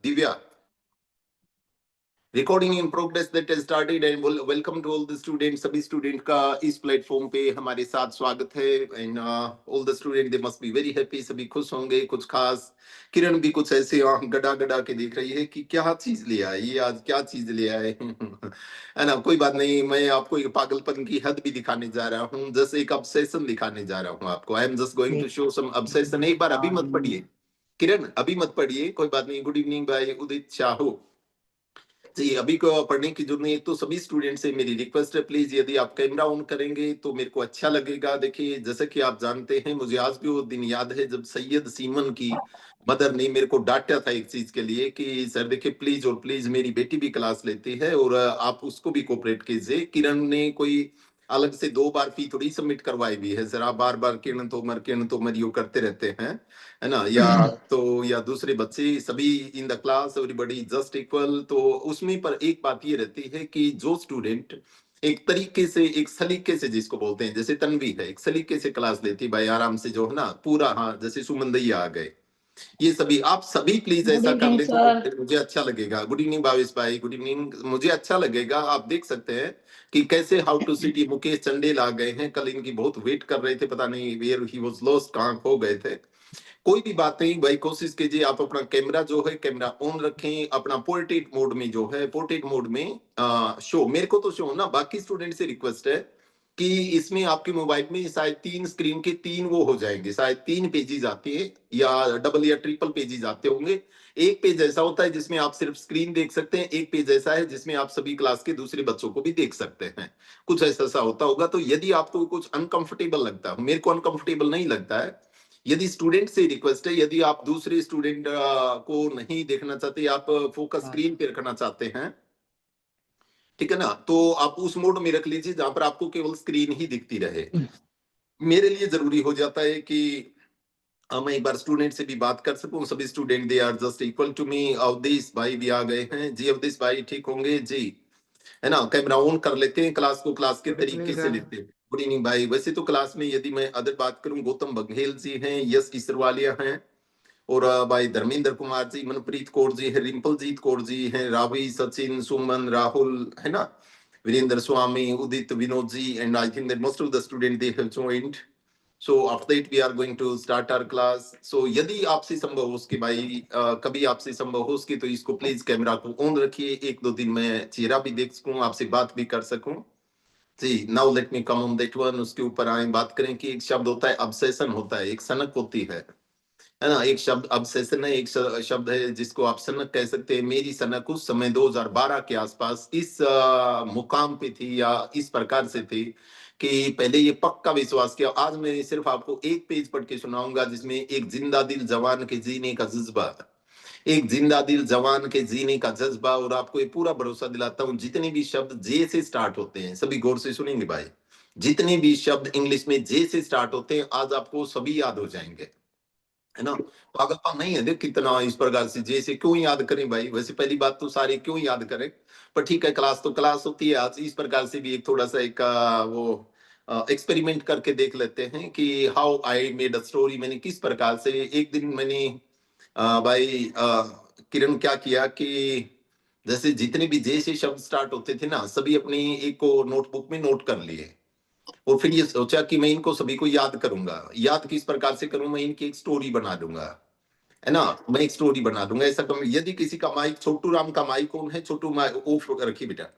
Divya. Recording in progress that has started and welcome to all the students. सभी student का इस platform पे हमारे साथ स्वागत है and all the student they must be very happy. सभी खुश होंगे। कुछ खास किरण भी कुछ ऐसे आंख गड़ा गड़ा के देख रही है कि क्या चीज ले आए, ये आज क्या चीज ले आए है ना। कोई बात नहीं, मैं आपको एक पागलपन की हद भी दिखाने जा रहा हूँ, जस्ट एक ऑब्सेशन दिखाने जा रहा हूँ आपको। I am just going to show some obsession. एक बार अभी मत पढ़िए किरण, अभी मत पढ़िए, कोई बात नहीं। गुड इवनिंग भाई उदित चाहो जी। अभी को पढ़ने की जरूरत नहीं है, तो सभी स्टूडेंट से मेरी रिक्वेस्ट है, प्लीज यदि आप कैमरा ऑन करेंगे तो मेरे को अच्छा लगेगा। देखिए जैसे कि आप जानते हैं, मुझे आज भी वो दिन याद है जब सैयद सीमन की मदर ने मेरे को डांटा था एक चीज के लिए कि सर देखिए प्लीज और प्लीज, मेरी बेटी भी क्लास लेती है और आप उसको भी कोऑपरेट कीजिए। किरण ने कोई अलग से 2 बार फी थोड़ी सबमिट करवाई भी है सर, आप बार बार किरण तोमर यू करते रहते हैं, है ना। या दूसरे बच्चे सभी in the class everybody just equal. तो उसमें पर एक बात ये रहती है कि जो स्टूडेंट एक तरीके से, एक सलीके से, जिसको बोलते हैं, जैसे तन्वी है, एक सलीके से क्लास लेती भाई, आराम से जो है ना पूरा, हाँ जैसे सुमन दैया आ गए, ये सभी आप सभी प्लीज गुड ऐसा कर इवनिंग ले सर। तो मुझे अच्छा लगेगा। गुड इवनिंग भावेश भाई, गुड इवनिंग। मुझे अच्छा लगेगा। आप देख सकते हैं कि कैसे how to city Mukesh Chandel आ गए हैं। कल इनकी बहुत वेट कर रहे थे, पता नहीं वेयर ही वाज लॉस्ट, कहां खो गए थे। कोई भी बात नहीं भाई, कोशिश कीजिए आप अपना कैमरा जो है कैमरा ऑन रखें, अपना पोर्ट्रेट मोड में जो है पोर्ट्रेट मोड में शो, मेरे को तो शो ना, बाकी स्टूडेंट से रिक्वेस्ट है कि इसमें आपके मोबाइल में शायद 3 स्क्रीन के 3 वो हो जाएंगे, शायद 3 पेजेस आते हैं या डबल या ट्रिपल पेजेस आते होंगे। एक पेज ऐसा होता है जिसमें आप सिर्फ स्क्रीन देख सकते हैं, एक पेज ऐसा है जिसमें आप सभी क्लास के दूसरे बच्चों को भी देख सकते हैं। कुछ ऐसा सा होता होगा। तो यदि आपको कुछ अनकंफर्टेबल लगता है, मेरे को अनकंफर्टेबल नहीं लगता है, यदि स्टूडेंट से रिक्वेस्ट है, यदि आप दूसरे स्टूडेंट को नहीं देखना चाहते, आप फोकस स्क्रीन पे रखना चाहते हैं, ठीक है ना, तो आप उस मोड में रख लीजिए जहां पर आपको केवल स्क्रीन ही दिखती रहे। मेरे लिए जरूरी हो जाता है कि मैं एक बार स्टूडेंट से भी बात कर सकूं। सभी student they are just equal to me. Awadhesh भाई भी आ गए हैं जी। अवधेश भाई ठीक होंगे जी, है ना। कैमरा ऑन कर लेते हैं, क्लास को क्लास के तरीके से लेते हैं। गुड इवनिंग भाई। वैसे तो क्लास में यदि मैं अदर बात करूं, गौतम बघेल जी हैं, यश इसरवालिया हैं, और भाई धर्मेंद्र कुमार जी, मनप्रीत कौर जी है, रिंपलजीत कौर जी हैं, रावी, सचिन, सुमन, राहुल, है ना, Virendra Swami, Udit, Vinod ji, and I think that most of the student they have joined. So after that we are going to start our class. So यदि आपसे संभव हो उसके भाई, कभी आपसे संभव हो उसके, तो इसको प्लीज कैमरा को ऑन रखिए, 1-2 दिन मैं चेहरा भी देख सकूं, आपसे बात भी कर सकूं जी। Now let me come on that one. उसके ऊपर आए बात करें कि एक शब्द होता है ऑब्सेशन, होता है एक सनक होती है ना। एक शब्द ऑब्सेशन है, एक शब्द है जिसको आप सनक कह सकते हैं। मेरी सनक उस समय 2012 के आसपास इस मुकाम पे थी या इस प्रकार से थी कि पहले ये पक्का विश्वास किया। आज मैं सिर्फ आपको एक पेज पढ़ के सुनाऊंगा जिसमें एक जिंदा दिल जवान के जीने का जज्बा, एक जिंदा दिल जवान के जीने का जज्बा। और आपको ये पूरा भरोसा दिलाता हूं, जितने भी शब्द जे से स्टार्ट होते हैं, सभी गौर से सुनेंगे भाई, जितने भी शब्द इंग्लिश में जे से स्टार्ट होते हैं आज आपको सभी याद हो जाएंगे, है ना। पागलपन नहीं है, देख कितना इस प्रकार से जैसे क्यों याद करें भाई। वैसे पहली बात तो सारे क्यों याद करें, पर ठीक है, क्लास तो क्लास होती है। आज इस प्रकार से भी एक थोड़ा सा एक वो एक्सपेरिमेंट करके देख लेते हैं कि how I made a story. मैंने किस प्रकार से एक दिन मैंने भाई किरण क्या किया कि जैसे जितने भी जैसे शब्द स्टार्ट होते थे ना, सभी अपनी एक को नोटबुक में नोट कर लिए, और फिर ये सोचा कि मैं इनको सभी को याद करूंगा। याद किस प्रकार से करूं, मैं इनकी एक स्टोरी बना दूंगा, है ना। मैं एक स्टोरी बना दूंगा ऐसा कम। यदि किसी का माइक, छोटू राम का माइक ऑन है, छोटू ऑफ रखी बेटा।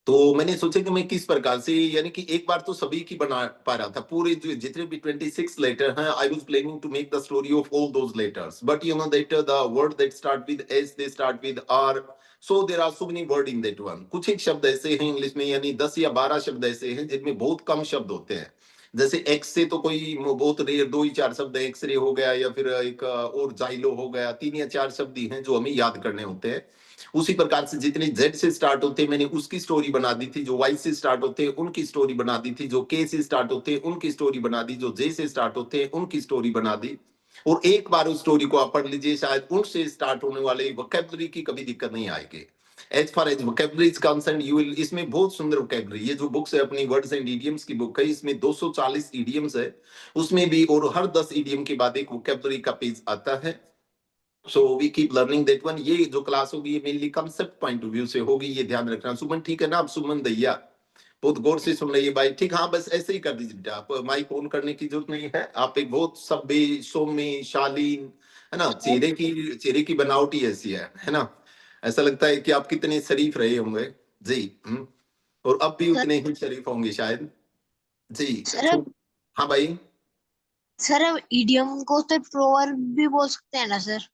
तो मैंने सोचा कि मैं किस प्रकार से, यानी कि एक बार तो सभी की बना पा रहा था, पूरे जो जितने भी 26 लेटर हैं, I was planning to make the story of all those letters, but you know that the word that start with S they start with R, so there are so many word in that one. कुछ एक शब्द ऐसे हैं English में, यानी 10 या 12 शब्द ऐसे हैं जिनमें बहुत कम शब्द होते हैं। जैसे एक्स से तो कोई बहुत रेयर 2 ही 4 शब्द है, एक्सरे हो गया या फिर एक और जाइलो हो गया, 3 या 4 शब्द ही हैं जो हमें याद करने होते हैं। उसी प्रकार से जितने जेड से स्टार्ट होते हैं मैंने उसकी स्टोरी बना दी थी, जो वाई से स्टार्ट होते हैं उनकी स्टोरी बना दी थी, जो के से स्टार्ट होते हैं उनकी स्टोरी बना दी, जो जे से स्टार्ट होते हैं उनकी स्टोरी बना दी। और एक बार उस स्टोरी को आप पढ़ लीजिए, शायद उनसे स्टार्ट होने वाले वोकैबुलरी की कभी दिक्कत नहीं आएगी। As far as vocabulary is concern, you will, इसमें बहुत सुंदर वोकैबुलरी, ये जो बुक्स है अपनी वर्ड्स एंड इडियम्स की बुक है, इसमें 240 इडियम्स है उसमें भी, और हर 10 इडियम के बाद एक वोकैबुलरी का पेज आता है। So we keep learning that one. ये जो क्लास होगी ये mainly concept point of view से होगी, ये ध्यान रखना। सुमन ठीक है ना? आप सुमन दैया बहुत गौर से सुन रही है भाई, ठीक? हाँ बस ऐसे ही कर दीजिए बेटा, आप माइक ऑन करने की जरूरत नहीं है। आप एक बहुत सभ्य सौम्य शालीन, है ना, चेहरे की बनावट ही ऐसी है ना? ऐसा लगता है कि आप कितने शरीफ रहे होंगे जी। और अब भी सर उतने ही शरीफ होंगे शायद जी। सर अब हाँ भाई। सर अब इडियम को तो प्रोवर्ब भी बोल सकते हैं ना सर?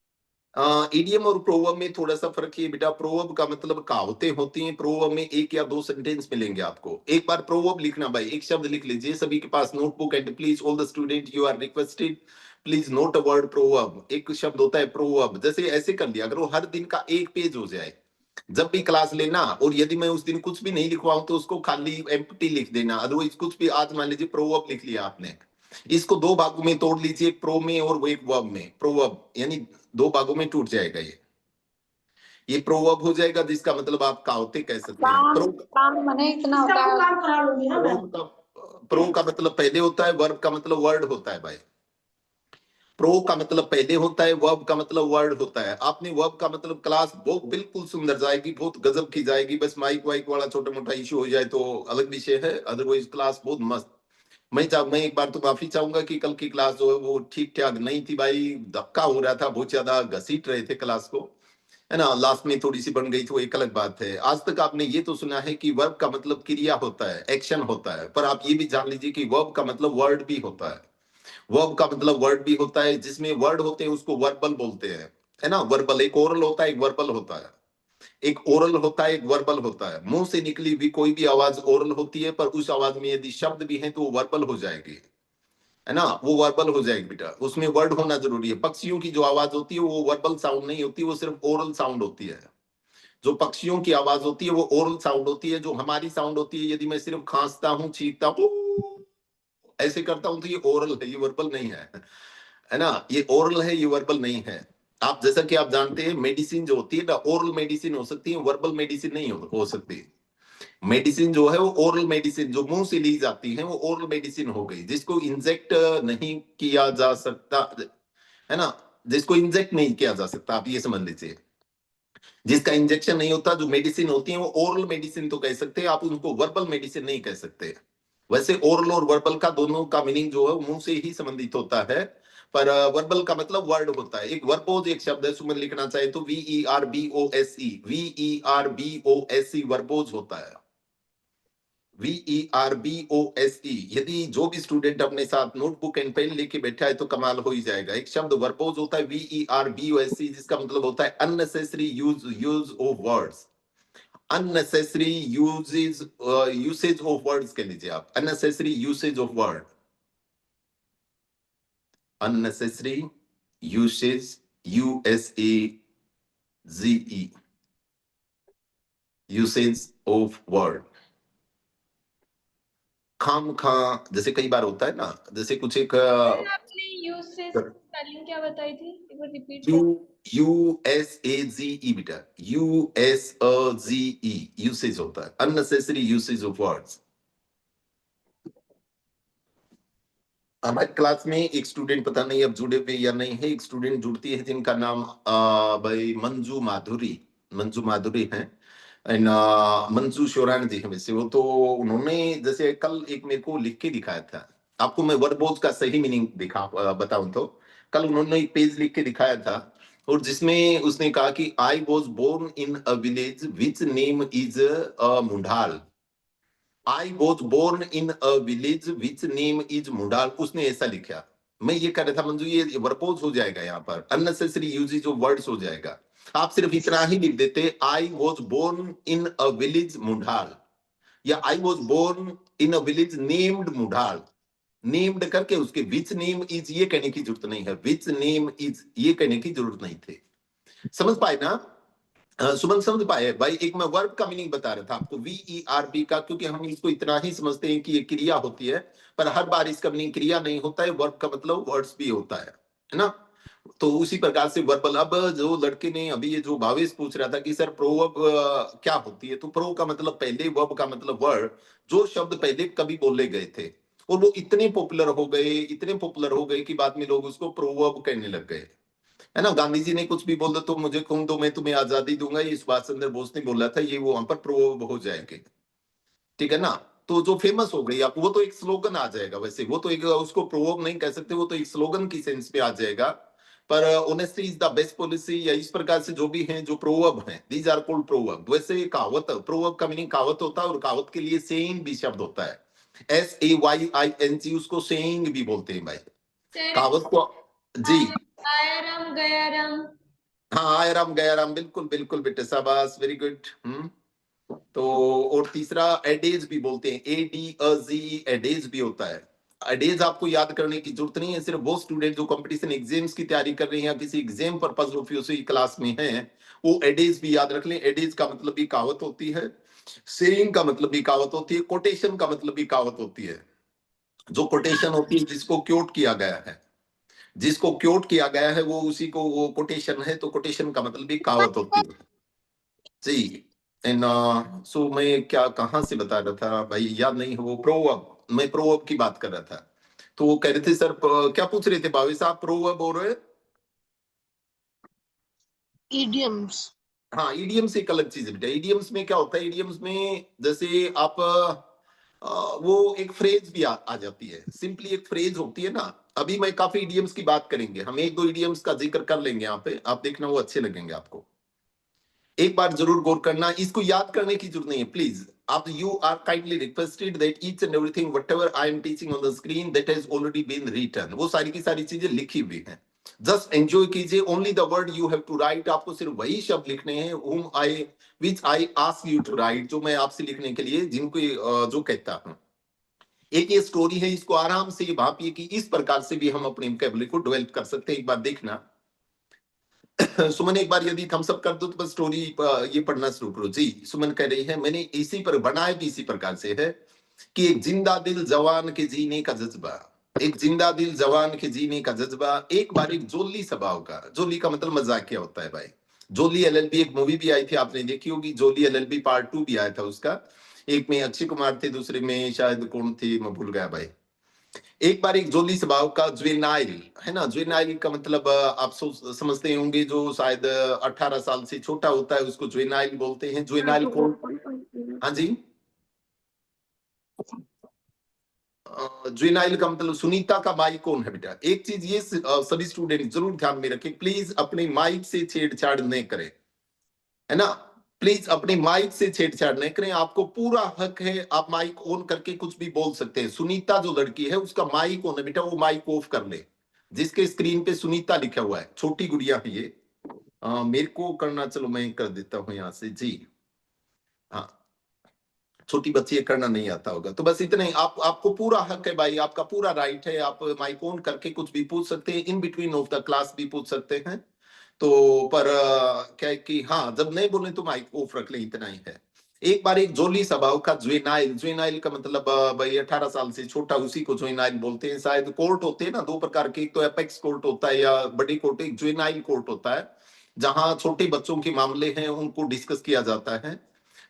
इडियम और प्रोवर्ब में थोड़ा सा फर्क है बेटा। प्रोवर्ब का मतलब कहावतें होती हैं, प्रोवर्ब में एक या दो सेंटेंस मिलेंगे आपको। एक बार प्रोवर्ब लिखना भाई, एक शब्द लिख लीजिए सभी के पास notebook, and please all the student you are requested please note a word proverb. एक शब्द होता है प्रोवर्ब। जैसे ऐसे कर लिया, अगर वो हर दिन का एक पेज हो जाए जब भी क्लास लेना, और यदि मैं उस दिन कुछ भी नहीं लिखवाऊं तो उसको खाली एम्प्टी लिख देना। अदरवाइज कुछ भी, आज मान लीजिए प्रोवर्ब लिख लिया आपने, इसको दो भागों में तोड़ लीजिए, एक प्रो में और वो एक वर्ब में। प्रोवर्ब यानी दो भागों में टूट जाएगा ये प्रोवर्ब हो जाएगा, जिसका मतलब आप कहावतें कह सकते हैं। काम काम मने इतना होता है। प्रो का मतलब पहले होता है, वर्ब का मतलब वर्ड होता है भाई। प्रो का मतलब पहले होता है, वर्ब का मतलब वर्ड होता है। आपने वर्ब का मतलब, क्लास बहुत बिल्कुल सुंदर जाएगी, बहुत गजब की जाएगी। बस माइक वाइक वाला छोटा मोटा इश्यू हो जाए तो अलग विषय है, अदरवाइज क्लास बहुत मस्त। मैं एक बार तो माफी चाहूंगा कि कल की क्लास जो है वो ठीक ठाक नहीं थी भाई। धक्का हो रहा था, बहुत ज्यादा घसीट रहे थे क्लास को, है ना। लास्ट में थोड़ी सी बन गई तो एक अलग बात है। आज तक आपने ये तो सुना है कि वर्ब का मतलब क्रिया होता है, एक्शन होता है, पर आप ये भी जान लीजिए कि वर्ब का मतलब वर्ड भी होता है। वर्ब का मतलब वर्ड भी होता है, जिसमें वर्ड होते हैं उसको वर्बल बोलते हैं, है ना। वर्बल एक ओरल होता है, एक वर्बल होता है। एक ओरल होता है, एक वर्बल होता है। मुंह से निकली हुई कोई भी आवाज ओरल होती है, पर उस आवाज में यदि शब्द भी है तो वो वर्बल हो जाएगी, है ना। वो वर्बल हो जाएगी बेटा, उसमें वर्ड होना जरूरी है। पक्षियों की जो आवाज होती है वो वर्बल साउंड नहीं होती, वो सिर्फ ओरल साउंड होती है। जो पक्षियों की आवाज होती है वो ओरल साउंड होती है। जो हमारी साउंड होती है, यदि मैं सिर्फ खांसता हूँ, छींकता हूँ, ऐसे करता हूं, तो ये ओरल है, ये वर्बल नहीं है ना। ये ओरल है, ये वर्बल नहीं है। आप जैसा कि आप जानते हैं, मेडिसिन जो होती है ना, ओरल मेडिसिन हो सकती है, वर्बल मेडिसिन नहीं हो सकती। मेडिसिन जो है वो ओरल मेडिसिन, जो मुंह से ली जाती है वो ओरल मेडिसिन हो गई, जिसको इंजेक्ट नहीं किया जा सकता, है ना। जिसको इंजेक्ट नहीं किया जा सकता, आप ये समझ लीजिए। जिसका इंजेक्शन नहीं होता, जो मेडिसिन होती है वो ओरल मेडिसिन तो कह सकते हैं आप, उनको वर्बल मेडिसिन नहीं कह सकते। वैसे ओरल और वर्बल का दोनों का मीनिंग जो है मुंह से ही संबंधित होता है, पर वर्बल का मतलब वर्ड होता है। एक वर्बोज एक शब्द है, सुमन लिखना चाहे तो VERBOSE, VERBOSE वर्बोज होता है। VERBOSE। यदि जो भी स्टूडेंट अपने साथ नोटबुक एंड पेन लेके बैठा है तो कमाल हो ही जाएगा। एक शब्द वर्बोज होता है VERBOSE, जिसका मतलब होता है unnecessary use of words. Unnecessary usage of words कह लीजिए आप, unnecessary usage of word, unnecessary usage, USAGE, usage of word. खाम खा, जैसे कई बार होता है ना, जैसे कुछ एक आपने यूसेज स्पेलिंग क्या बताई थी, एक बार रिपीट यू कर। USAGE बेटा, USAGE यूसेज होता है, अननेसेसरी यूसेज ऑफ वर्ड्स। हमारी क्लास में एक स्टूडेंट, पता नहीं अब जुड़े हुए या नहीं है, एक स्टूडेंट जुड़ती है जिनका नाम भाई मंजू माधुरी, मंजू माधुरी है। एंड मंजू शोरान जी है वैसे वो तो। उन्होंने जैसे कल एक मेरे को लिख के दिखाया था, आपको मैं वर्बोज का सही मीनिंग बताऊं तो, कल उन्होंने एक पेज लिख के दिखाया था, और जिसमें उसने कहा कि I was born in a village which name is Mundal. I was born in a village which name is Mundal, उसने ऐसा लिखा। मैं ये कह रहा था मंजू, ये वर्बोज हो जाएगा, यहाँ पर अननेसेसरी यूजेज ऑफ वर्ड्स हो जाएगा। आप सिर्फ इतना ही लिख देते, I was born in a village Mundal, या I was born in a village named Mundal. Named करके उसके विच नेम इज ये कहने की जरूरत नहीं है, विच नेम इज ये कहने की जरूरत नहीं थी। समझ पाए ना? सुमन समझ पाए भाई? एक मैं वर्ब का मीनिंग बता रहा था आपको, VERB का, क्योंकि हम इसको इतना ही समझते हैं कि ये क्रिया होती है, पर हर बार इसका मीनिंग क्रिया नहीं होता है, वर्ब का मतलब वर्ड्स भी होता है ना। तो उसी प्रकार से वर्बल। अब जो लड़के ने अभी ये जो भावेश पूछ रहा था कि सर प्रोवर्ब क्या होती है, तो प्रो का मतलब पहले, वर्ब का मतलब वर्ड, जो शब्द पहले कभी बोले गए थे और वो इतने पॉपुलर हो गए, इतने पॉपुलर हो गए कि बाद में लोग उसको प्रोवर्ब कहने लग गए। है ना। गांधी जी ने कुछ भी बोल दो तो मुझे खून दो मैं तुम्हें आजादी दूंगा, ये सुभाष चंद्र बोस ने बोला था, ये वो वहां पर प्रोवर्ब हो जाएंगे, ठीक है ना। तो जो फेमस हो गई आप, वो तो एक स्लोगन आ जाएगा, वैसे वो तो एक, उसको प्रोवर्ब नहीं कह सकते, वो तो एक स्लोगन की सेंस में आ जाएगा। पर honesty is the best policy, या इस प्रकार से जो भी हैं जो प्रोवर्ब हैं, दीज आर कॉल्ड प्रोवर्ब। वैसे कहावत, प्रोवर्ब का मीनिंग कहावत होता है, और कहावत के लिए सेइंग भी शब्द होता है, SAYING, उसको सेइंग भी बोलते हैं भाई सर कहावत को। जी आया राम गया राम। हाँ, आया राम गया राम, बिल्कुल बिल्कुल बेटे, शाबाश, वेरी गुड। तो और तीसरा एडेज भी बोलते हैं, ADEZ, एडेज भी होता है। एडेज आपको याद करने की जरूरत नहीं है, सिर्फ वो स्टूडेंट जो कंपटीशन एग्जाम्स की तैयारी कर रहे हैं या किसी एग्जाम पर्पस ऑफ उसी क्लास में हैं, वो एडेज भी याद रख लें। एडेज का मतलब भी कहावत होती है, सेइंग का मतलब भी कहावत होती है, कोटेशन का मतलब भी कहावत होती है। जो कोटेशन होती है जिसको क्योट किया गया है, जिसको क्योट किया गया है वो उसी को वो कोटेशन है, तो कोटेशन का मतलब भी कहावत होती है जी। एंड सो मैं क्या कहां से बता रहा था भाई, याद नहीं है, वो प्रोवर्ब, मैं प्रोवर्ब की बात कर रहा था। तो वो कह रहे थे सर, क्या पूछ रहे थे भाभी साहब, प्रोवर्ब और इडियम्स। हाँ, इडियम्स एक अलग चीज है बेटा। इडियम्स में क्या होता है, इडियम्स में जैसे आप वो एक फ्रेज भी आ जाती है, सिंपली एक फ्रेज होती है ना। अभी मैं काफी इडियम्स की बात करेंगे, हम एक दो इडियम्स का जिक्र कर लेंगे यहाँ पे, आप देखना वो अच्छे लगेंगे आपको। एक बार जरूर गौर करना, इसको याद करने की जरूरत नहीं है प्लीज। आप you are kindly requested that each and everything whatever I am teaching on the screen that has already been written, वो सारी की सारी चीजें लिखी हुई हैं। जस्ट एंजॉय कीजिए, only the word you have to write, आपको सिर्फ वही शब्द लिखने हैं whom I which I ask you to write, जो मैं आपसे लिखने के लिए जिनको जो कहता हूं। एक ये स्टोरी है, इसको आराम से भापिए कि इस प्रकार से भी हम अपने वोकैबुलरी को डेवलप कर सकते हैं। एक बार देखना सुमन, एक बार यदि थम्स अप कर दो तो बस स्टोरी ये पढ़ना शुरू करो जी। सुमन कह रही है मैंने इसी पर बनाया भी इसी प्रकार से है कि एक जिंदा दिल जवान के जीने का जज्बा, एक जिंदा दिल जवान के जीने का जज्बा, एक बार एक जोली स्वभाव का, जोली का मतलब मजाक क्या होता है भाई। जोली LLB एक मूवी भी आई थी, आपने देखी होगी, जोली LLB पार्ट 2 भी आया था उसका। एक में अक्षय कुमार थे, दूसरे में शायद कौन थे, मैं भूल गया भाई। एक बार एक जोली स्वभाव का जुवेनाइल, है ना, जुवेनाइल का मतलब आप समझते होंगे, जो शायद 18 साल से छोटा होता है उसको जुवेनाइल बोलते हैं। जुवेनाइल को, हाँ जी, जुवेनाइल का मतलब सुनीता का माई कौन है बेटा। एक चीज ये सभी स्टूडेंट जरूर ध्यान में रखें, प्लीज अपने माइक से छेड़छाड़ नहीं करें, है ना। प्लीज अपने माइक से छेड़छाड़ नहीं करें, आपको पूरा हक है, आप माइक ऑन करके कुछ भी बोल सकते हैं। सुनीता जो लड़की है उसका माइक ऑन है बेटा, वो माइक ऑफ कर ले। जिसके स्क्रीन पे सुनीता लिखा हुआ है, छोटी गुड़िया है ये। मेरे को करना, चलो मैं कर देता हूँ यहाँ से जी। हाँ, छोटी बच्ची है, करना नहीं आता होगा तो बस इतना ही। आपको पूरा हक है भाई, आपका पूरा राइट है, आप माइक ऑन करके कुछ भी पूछ सकते हैं, in between of the class भी पूछ सकते हैं। तो पर क्या है कि हाँ, जब नहीं बोले तो माइक ऑफ रख ले, इतना ही है। एक बार एक जोली स्वभाव का जुवेनाइल, जुवेनाइल का मतलब भाई 18 साल से छोटा, उसी को जुवेनाइल बोलते हैं। शायद कोर्ट होते हैं ना दो प्रकार के, एक तो एपेक्स कोर्ट होता है या बड़ी कोर्ट, एक जुवेनाइल कोर्ट होता है जहां छोटे बच्चों के मामले हैं उनको डिस्कस किया जाता है।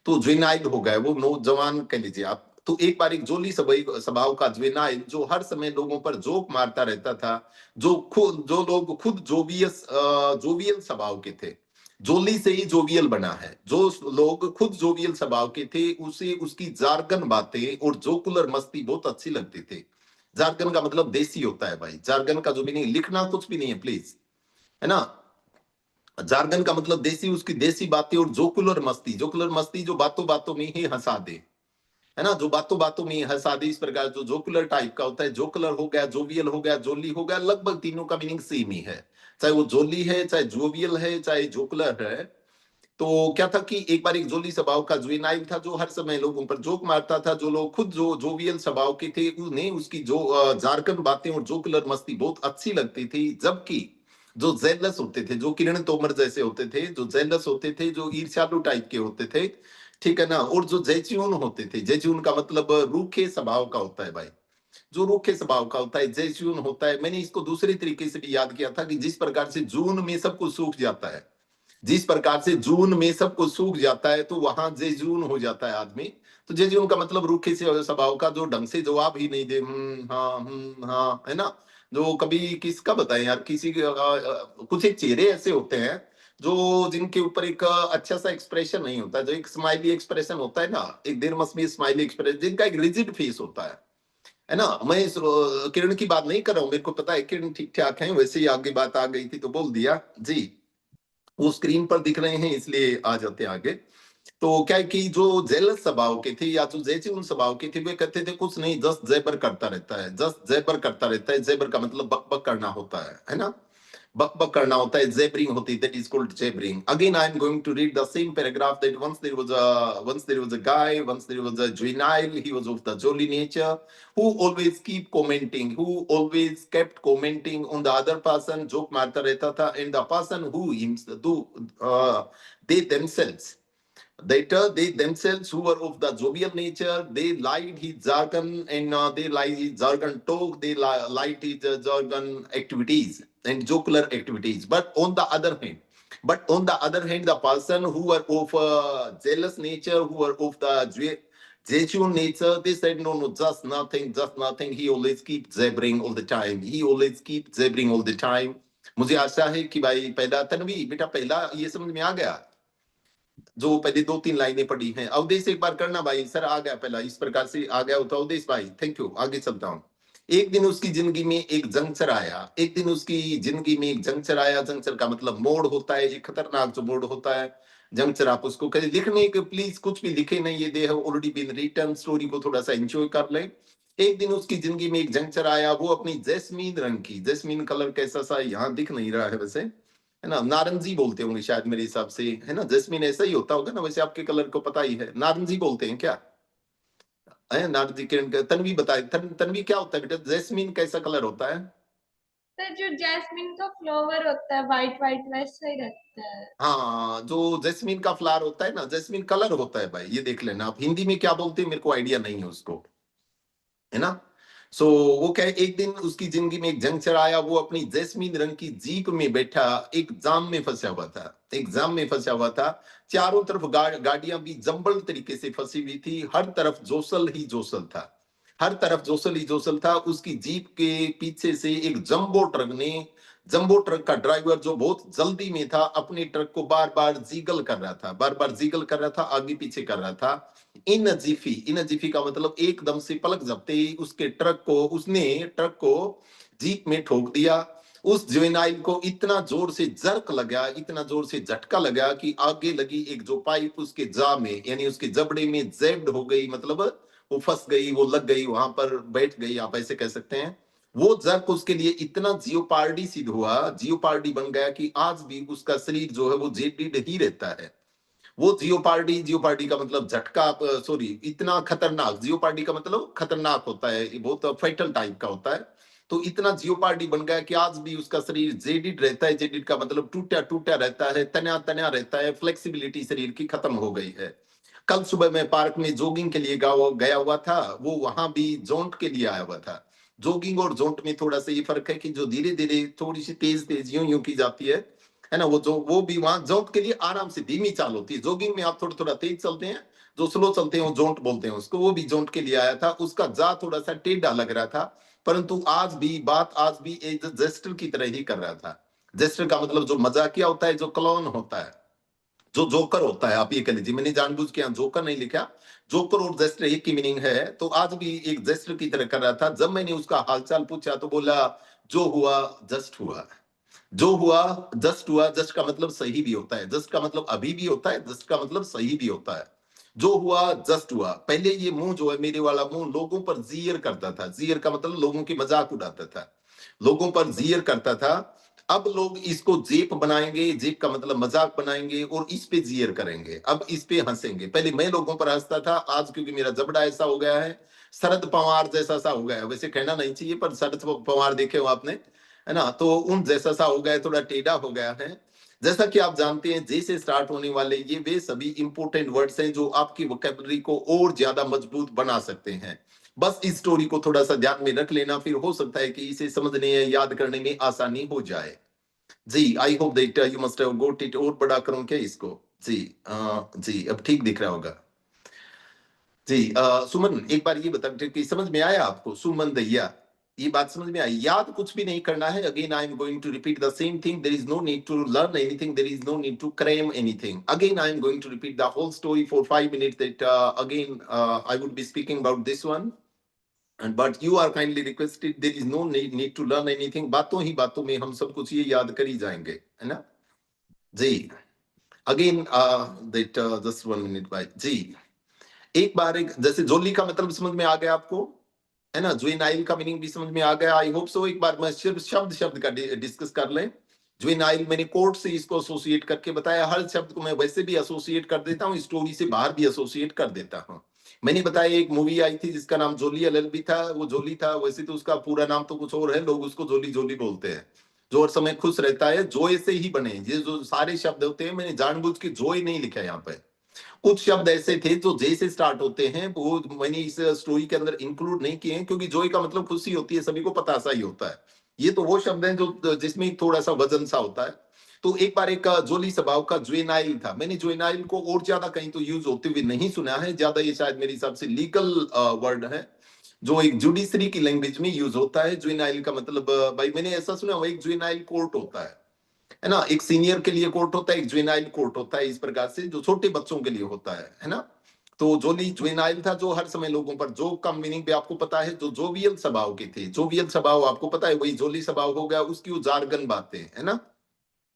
तो जुवेनाइल हो गए, वो नौजवान कह लीजिए आप। तो एक बार एक जोली स्वभाव का जुवेनाइल जो हर समय लोगों पर जोक मारता रहता था, जो लोग खुद जोवियल स्वभाव के थे, जोली से ही जोवियल बना है, जो लोग खुद जोवियल स्वभाव के थे उसे उसकी जार्गन बातें और जोकुलर मस्ती बहुत अच्छी लगती थी। जार्गन का मतलब देसी होता है भाई, जार्गन का जो मीनिंग, लिखना कुछ भी नहीं है प्लीज, है ना। जार्गन का मतलब देसी, उसकी देसी बातें और जोकुलर मस्ती, जोकुलर मस्ती जो बातों बातों में ही हंसा दे, है ना, जो बातों बातों में हंसा दे, इस प्रकार जो जोकुलर टाइप का होता है। जोकुलर हो गया, जोवियल हो गया, जोली हो गया, लगभग तीनों का मीनिंग सेम ही है, चाहे वो जोली है, चाहे जोवियल है, चाहे जोकुलर है। तो क्या था कि एक बार एक जोली स्वभाव का जुवेनाइल था जो हर समय लोगों पर जोक मारता था। जो लोग खुद जो जोवियल स्वभाव के थे उन्हें उसकी जो जारकन बातें और जोकुलर मस्ती बहुत अच्छी लगती थी, जबकि जो जेलस होते थे, जो किरण तोमर जैसे होते थे, जो जेलस होते थे, जो ईर्ष्यालु टाइप के होते थे, ठीक है ना, और जो जैच्यून होते थे, जैच्यून का मतलब रूखे स्वभाव का होता है भाई, जो रूखे स्वभाव का होता है जैच्यून होता है। मैंने इसको दूसरे तरीके से भी याद किया था कि जिस प्रकार से जून में सब कुछ सूख जाता है, जिस प्रकार से जून में सब कुछ सूख जाता है, तो वहां जेजून हो जाता है आदमी। तो जेजून का मतलब रूखे से स्वभाव का, जो ढंग से जवाब ही नहीं दे, हाँ, है ना, जो कभी किसका बताएं यार, किसी कुछ एक चेहरे ऐसे होते हैं जो जिनके ऊपर एक अच्छा सा एक्सप्रेशन नहीं होता, जो एक स्माइली एक्सप्रेशन होता है ना, एक there must be smiley expression, जिनका एक रिजिड फेस होता है ना। मैं इस किरण की बात नहीं कर रहा हूँ, मेरे को पता है किरण ठीक ठाक है, वैसे ही आगे बात आ गई थी तो बोल दिया जी। वो स्क्रीन पर दिख रहे हैं इसलिए आ जाते हैं आगे। तो क्या है कि जो जेलस स्वभाव के थे या जो जैसे स्वभाव के थे, वे कहते थे कुछ नहीं, जस्ट जैबर करता रहता है, जस्ट जैबर करता रहता है। जैबर का मतलब बक बक करना होता है ना, बक बक करना होता है, जेबरिंग होती है, that is called jabbering. Again I am going to read the same paragraph that once there was a guy, once there was a juvenile, he was of the jolly nature, who always keep commenting, who always kept commenting on the other person, joke मारता रहता था, and the person who himself do they themselves, they themselves who were of the jovial nature, they lied his jargon and they lied his jargon talk, they lied his jargon activities and jocular activities. But on the other hand, the person who were of jealous nature, who were of the Jesuan nature, they said, no, no, just nothing, just nothing. He always keeps jabbering all the time. He always keeps jabbering all the time. मुझे आशा है कि भाई पहला तन्वी बेटा पहला ये समझ में आ गया, जो पहले 2-3 लाइनें पढ़ी हैं। अवधेश एक बार करना भाई, सर आ गया पहला, इस प्रकार से आ गया होता अवधेश भाई, थैंक यू। आगे चलता हूँ। एक दिन उसकी जिंदगी में एक जंक्चर आया, एक दिन उसकी जिंदगी में एक जंक्चर आया। जंक्चर का मतलब मोड़ होता है, एक खतरनाक जो मोड़ होता है जंक्चर। आप उसको कहे लिखने के, प्लीज कुछ भी लिखे नहीं, ये they have already been written, story को थोड़ा सा एंजॉय कर ले। एक दिन उसकी जिंदगी में एक जंक्चर आया, वो अपनी जैस्मीन रंग की, जैस्मीन कलर कैसा सा यहाँ दिख नहीं रहा है वैसे, है ना, नारंगी बोलते होंगे शायद मेरे हिसाब से, है ना, जैस्मिन ऐसा ही होता होगा ना, वैसे आपके कलर को पता ही है, नारंगी बोलते हैं क्या, है नारंगी। किरण तन्वी बताए, तन्वी क्या होता है बेटा, जैस्मिन कैसा कलर होता है? सर जो जैस्मिन का फ्लावर होता है वाइट वाइट वैसा ही रहता है। हाँ, जो जैस्मिन का फ्लावर होता है ना, जैस्मिन कलर होता है भाई, ये देख लेना आप। हिंदी में क्या बोलते हैं मेरे को आइडिया नहीं है उसको, है ना। सो वो क्या है, एक दिन उसकी जिंदगी में एक जंक्चर आया, वो अपनी जैस्मीन रंग की जीप में बैठा एक जाम में फंसा हुआ था, एक जाम में फंसा हुआ था। चारों तरफ गाड़ियां भी जंबल तरीके से फंसी हुई थी, हर तरफ जोसल ही जोसल था, हर तरफ जोसल ही जोसल था। उसकी जीप के पीछे से एक जंबो ट्रक का ड्राइवर जो बहुत जल्दी में था, अपने ट्रक को बार बार जीगल कर रहा था, बार बार जीगल कर रहा था, आगे पीछे कर रहा था। इन जिफी का मतलब एकदम से पलक झपते ही उसने ट्रक को जीप में ठोक दिया। उस जुवेनाइल को इतना जोर से जर्क लगा, इतना जोर से झटका लगा कि आगे लगी एक जो पाइप उसके जा में, यानी उसके जबड़े में जैब्ड हो गई, मतलब वो फंस गई, वो लग गई, वहां पर बैठ गई, आप ऐसे कह सकते हैं। वो जर्क उसके लिए इतना जियोपार्डी सिद्ध हुआ, जियोपार्डी बन गया कि आज भी उसका शरीर जो है वो जेडिड ही रहता है। वो जियोपार्डी का मतलब झटका, सॉरी, इतना खतरनाक, जियोपार्डी का मतलब खतरनाक होता है, ये बहुत फैटल टाइप का होता है। तो इतना जियोपार्डी बन गया कि आज भी उसका शरीर जेडिड रहता है। जेडिड का मतलब टूटा टूटा रहता है, तना तना रहता है, फ्लेक्सिबिलिटी शरीर की खत्म हो गई है। कल सुबह मैं पार्क में जॉगिंग के लिए गया हुआ था, वो वहां भी जोंट के लिए आया हुआ था। जॉगिंग और जोंट में थोड़ा सा ये फर्क है कि जो धीरे धीरे थोड़ी सी तेज तेज यूं यूं की जाती है ना, वो भी वहां जोंट के लिए आराम से धीमी चाल होती है। जॉगिंग में आप थोड़ा थोड़ा तेज चलते हैं, जो स्लो चलते हैं वो जोंट बोलते हैं उसको। वो भी जोंट के लिए आया था, उसका जा थोड़ा सा टेढ़ा लग रहा था, परंतु आज भी एक जेस्टर की तरह ही कर रहा था। जेस्टर का मतलब जो मजाकिया होता है, जो क्लोन होता है, जो जोकर होता है, आप ये कह लीजिए, मैंने जानबूझ के यहाँ जोकर नहीं लिखा, जोकर और जेस्टर एक की मीनिंग है। तो आज भी एक जेस्टर की तरह कर रहा था। जब मैंने उसका हालचाल पूछा तो बोला, जो हुआ जस्ट हुआ, जो हुआ जस्ट हुआ। जस्ट का मतलब सही भी होता है, जस्ट का मतलब अभी भी होता है, जस्ट का मतलब सही भी होता है। जो हुआ जस्ट हुआ। पहले ये मुंह जो है, मेरे वाला मुंह, लोगों पर जियर करता था। जियर का मतलब लोगों की मजाक उड़ाता था, लोगों पर जियर करता था। अब लोग इसको जेप बनाएंगे, जेप का मतलब मजाक बनाएंगे और इस पे जियर करेंगे, अब इस पे हंसेंगे। पहले मैं लोगों पर हंसता था, आज क्योंकि मेरा जबड़ा ऐसा हो गया है, शरद पवार जैसा सा हो गया है, वैसे कहना नहीं चाहिए पर शरद पवार देखे हो आपने, है ना, तो उन जैसा सा हो गया है, थोड़ा टेढ़ा हो गया है। जैसा कि आप जानते हैं, जैसे स्टार्ट होने वाले ये वे सभी इंपोर्टेंट वर्ड्स हैं जो आपकी वोकैबुलरी को और ज्यादा मजबूत बना सकते हैं। बस इस स्टोरी को थोड़ा सा ध्यान में रख लेना, फिर हो सकता है कि इसे समझने या याद करने में आसानी हो जाए। जी, I hope that you must have got it. और बड़ा करूं क्या इसको? जी, जी अब ठीक दिख रहा होगा। जी, सुमन एक बार ये बता कि समझ में आया आपको, सुमन दैया? ये बात समझ में आई? याद कुछ भी नहीं करना है. Again, I am going to repeat the same thing. There is no need to learn anything. There is no need to cram anything. Again, I am going to repeat the whole story for 5 minutes. That again, I would be speaking about this one. And but you are kindly requested. There is no need to learn anything. बातों ही बातों में हम सब कुछ ये याद कर ही जाएंगे, है ना? जी. Again, that just 1 minute भाई. जी. एक बार एक जैसे जोली का मतलब समझ में आ गया आपको, है ना? जुवेनाइल का मीनिंग भी समझ में आ गया. I hope so. एक बार मैं सिर्फ शब्द शब्द का डिस्कस कर लें. जुवेनाइल मैंने कोर्ट से इसको एसोसिएट करके बताया. हर शब्द को मैं वैसे भी एसोसिएट कर देता हूँ, स्टोरी से बाहर भी एसोसिएट कर देता हूँ. मैंने बताया एक मूवी आई थी जिसका नाम जोली एलएलबी था. वो जोली था, वैसे तो उसका पूरा नाम तो कुछ और है, लोग उसको जोली जोली बोलते हैं. जो हर समय खुश रहता है, जोए से ही बने. ये जो सारे शब्द होते हैं, मैंने जानबूझ के जोए नहीं लिखा यहाँ पे. कुछ शब्द ऐसे थे जो जे से स्टार्ट होते हैं, वो मैंने इस स्टोरी के अंदर इंक्लूड नहीं किए हैं, क्योंकि जोई का मतलब खुशी होती है, सभी को पता सा ही होता है. ये तो वो शब्द हैं जो जिसमें थोड़ा सा वजन सा होता है. तो एक बार एक जोली स्वभाव का जुवेनाइल था. मैंने जुवेनाइल को और ज्यादा कहीं तो यूज होते हुए नहीं सुना है. ज्यादा ये शायद मेरे हिसाब से लीगल वर्ड है, जो एक जुडिशरी की लैंग्वेज में यूज होता है. जुवेनाइल का मतलब भाई मैंने ऐसा सुना हुआ, एक जुवेनाइल कोर्ट होता है ना? एक सीनियर के लिए कोर्ट होता है, एक जुवेनाइल कोर्ट होता है, इस प्रकार से जो छोटे बच्चों के लिए होता है ना? तो जोली जुवेनाइल था, जो हर समय लोगों पर, जो कम मीनिंग पे आपको पता है, जो जोवियल स्वभाव के थे. जोवियल स्वभाव आपको पता है, वही जोली स्वभाव हो गया. उसकी वो जार्गन बातें, है ना?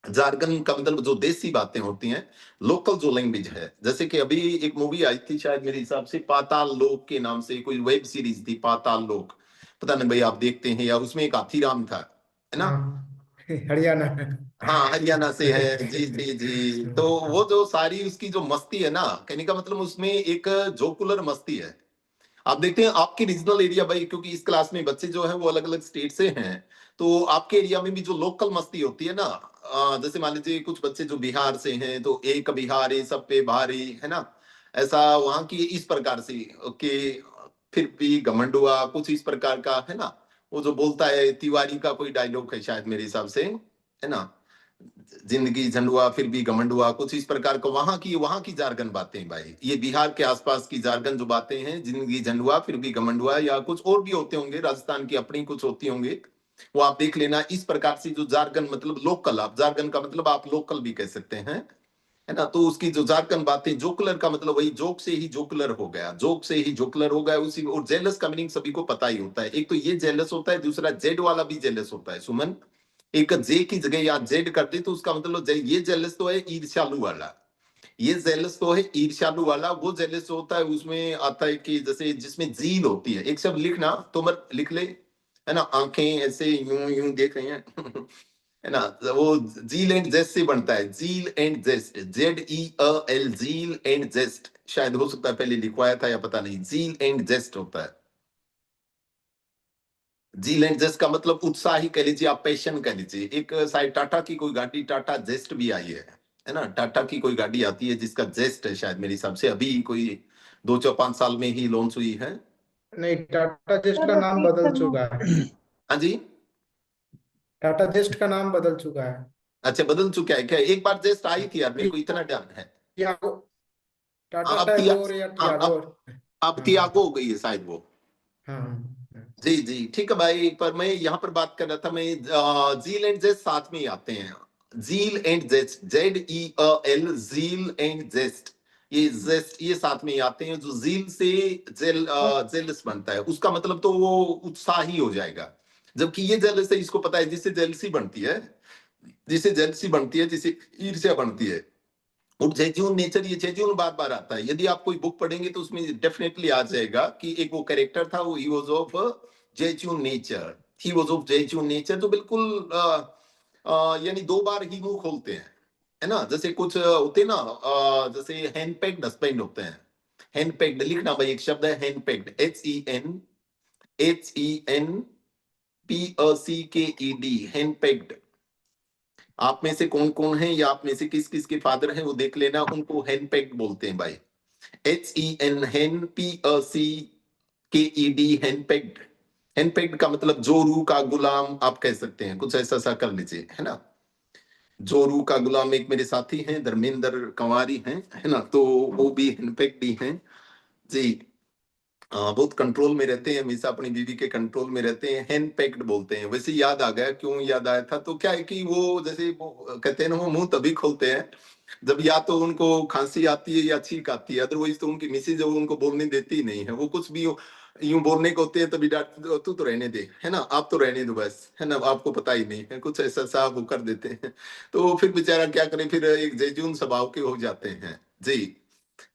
जार्गन का मतलब जो देसी बातें होती हैं, लोकल जो लैंग्वेज है. जैसे कि अभी एक मूवी आई थी शायद मेरे हिसाब से, पाताल लोक के नाम से कोई वेब सीरीज थी, पाताल लोक. पता नहीं भाई आप देखते हैं या? उसमें एक हाथीराम था, है ना? हाँ हरियाणा। हाँ, हरियाणा से है. जी जी जी. तो वो जो सारी उसकी जो मस्ती है ना, कहने का मतलब उसमें एक जोकुलर मस्ती है. आप देखते हैं आपके रीजनल एरिया भाई, क्योंकि इस क्लास में बच्चे जो है वो अलग अलग स्टेट से हैं, तो आपके एरिया में भी जो लोकल मस्ती होती है ना, जैसे मान लीजिए कुछ बच्चे जो बिहार से हैं, तो एक बिहारी सब पे भारी, है ना? ऐसा वहां की इस प्रकार से कि फिर भी घमंड हुआ, कुछ इस प्रकार का, है ना? वो जो बोलता है, तिवारी का कोई डायलॉग है शायद मेरे हिसाब से, है ना? जिंदगी झंडुआ फिर भी घमंड हुआ, कुछ इस प्रकार का. वहां की जारगन बातें भाई, ये बिहार के आसपास की जारगन जो बातें हैं, जिंदगी झंडुआ फिर भी घमंड हुआ, या कुछ और भी होते होंगे, राजस्थान की अपनी कुछ होती होंगे, वो आप देख लेना. इस प्रकार से जो जारगन मतलब लोकल, आप जारगन का मतलब आप लोकल भी कह सकते हैं, है ना? तो उसकी जो जारगन बातें, जोकलर का मतलब वही जोक से ही जोकलर हो गया, जोक से ही जोकलर हो गया उसी. और जेलस का मीनिंग सभी को पता ही होता है. एक तो ये जेलस होता है, दूसरा जेड वाला भी जेलस होता है. सुमन, एक जे की जगह या जेड कर दे तो उसका मतलब ये जेलस तो है ईर्ष्यालु वाला. ये जेलस तो है ईर्ष्यालु वाला. वो जेलस होता है, उसमें आता है कि जैसे जिसमें जील होती है. एक शब्द लिखना तो मत लिख ले, है ना? आंखें ऐसे यूं यूं देख रही हैं है ना? वो जील एंड जेस्ट से बनता है. Zeal and zest, ZEAL, zeal and zest. शायद हो सकता है पहले लिखवाया था या पता नहीं. जील एंड जेस्ट होता है. जील एंड जेस्ट का मतलब उत्साही कह लीजिए, आप पैशन कह लीजिए. एक शायद टाटा की कोई गाड़ी, टाटा जेस्ट भी आई है ना? टाटा की कोई गाड़ी आती है जिसका जेस्ट है, शायद मेरे हिसाब से अभी कोई 2 4 5 साल में ही लॉन्च हुई है. नहीं, टाटा जेस्ट सर का नाम रिपीट बदल करना. चुका है। हाँ जी. टाटा जेस्ट का नाम बदल चुका है। अच्छा, बदल चुका है क्या? एक बार जेस्ट आई थी यार, मेरे को इतना ध्यान है. टियागो, हाँ, टाटा अब तिया टैगोर या हाँ, टियागोर। अब हाँ तियागो हो गई है शायद वो. हाँ हाँ। जी जी, ठीक है भाई. पर मैं यहाँ पर बात कर रहा था, मैं जील एंड जेस्ट साथ में ही आते हैं. Zeal and zest, ZEAL, zeal and zest. ये जेस्ट ये साथ में ही आते हैं. जो जील से जेलस बनता है, उसका मतलब तो वो उत्साही हो जाएगा. जबकि ये जेलस है, इसको पता है जिससे जेलसी बनती है, जिससे जेलसी बनती है, जिससे ईर्ष्या बनती है. और जेन्युइन नेचर, ये जेन्युइन बार बार आता है. यदि आप कोई बुक पढ़ेंगे तो उसमें डेफिनेटली आ जाएगा कि एक वो कैरेक्टर था, वो he was of genuine nature. He was of genuine nature. तो बिल्कुल यानी 2 बार ही मुंह खोलते हैं, है ना? जैसे कुछ होते हैं ना, जैसे हैंडपैक्ड हस्बैंड होते हैं. हैंडपैक्ड लिखना भाई, एक शब्द है हैंडपैक्ड, HENPACKED, हैंडपैक्ड. आप में से कौन कौन है, या आप में से किस किस के फादर हैं, वो देख लेना. उनको हैंडपैक्ड बोलते हैं भाई. HENPACKED, हैंडपैक्ड. हैंडपैक्ड का मतलब जोरू का गुलाम आप कह सकते हैं, कुछ ऐसा सा कर लीजिए, है ना? जोरू का गुलाम एक मेरे साथी हैं, धर्मेंद्र कंवारी हैं, है ना? तो वो भी हैंडपैक्ड ही हैं. जी. बहुत कंट्रोल में रहते हैं, हमेशा अपनी बीवी के कंट्रोल में रहते हैं, हैंड पैक्ड बोलते हैं। वैसे याद आ गया, क्यों याद आया था, तो क्या है कि वो जैसे वो कहते हैं ना, वो मुंह तभी खोलते हैं जब या तो उनको खांसी आती है या छींक आती है, अदरवाइज तो उनकी मिसेज उनको बोलने देती ही नहीं है। वो कुछ भी यूं बोलने को होते हैं तभी डांट, तू तो रहने दे, है ना, आप तो रहने दो बस, है ना, आपको पता ही नहीं है, कुछ ऐसा सा वो कर देते हैं। तो फिर बेचारा क्या करे, फिर एक जेजून स्वभाव के हो जाते हैं जी।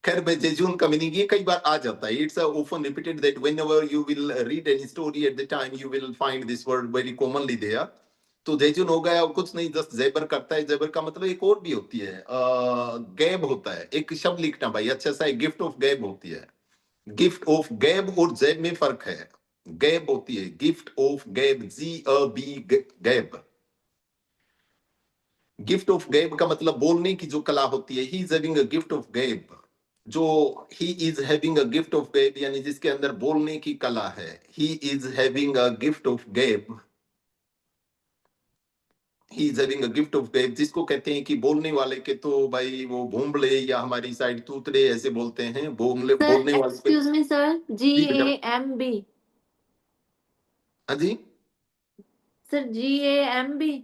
खैर भाई, जेजून का मीनिंग ये कई बार आ जाता है। It's often repeated that whenever you will read any story at the time you will find this word very commonly there. तो जेजून हो गया, और कुछ नहीं, जस्ट जेबर करता है। जेबर का मतलब एक और भी होती है, गैब होता है। एक शब्द लिखना भाई अच्छा सा, गिफ्ट ऑफ गैब होती है। गिफ्ट ऑफ गैब और जैब में फर्क है। गैब होती है, गिफ्ट ऑफ गैब, G-A-B, गैब। गिफ्ट ऑफ गैब का मतलब बोलने की जो कला होती है। He is having a gift of gab, जो he is having a gift of gab यानी जिसके अंदर बोलने की कला है। He is having a gift of gab, he is having a gift of gab, जिसको कहते हैं कि बोलने वाले के तो भाई वो भोंबले, या हमारी साइड तूतरे ऐसे बोलते हैं। बोलने सर बोलने वाले पे। एक्सक्यूज मी सर, जी बेटा। GAMB। हाँ जी। सर GAMB,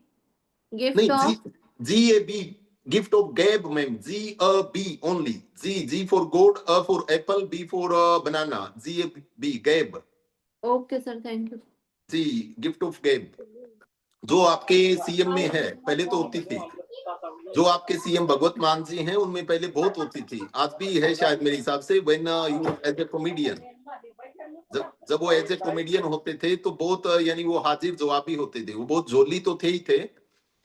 गिफ्ट नहीं, जी, of. G-A-B, gift of gab ma'am, G-A-B only. G for God, A for apple, B for banana, G-A-B, gab. Okay sir, thank you. जी, gift of gab जो आपके CM में है, पहले तो होती थी। जो आपके सीएम भगवत मान जी हैं, उनमें पहले बहुत होती थी, आज भी है शायद मेरे हिसाब से। When you as a comedian, जब वो एज ए कॉमेडियन होते थे तो बहुत यानी वो हाजिर जवाबी होते थे। वो बहुत जोली तो थे ही थे,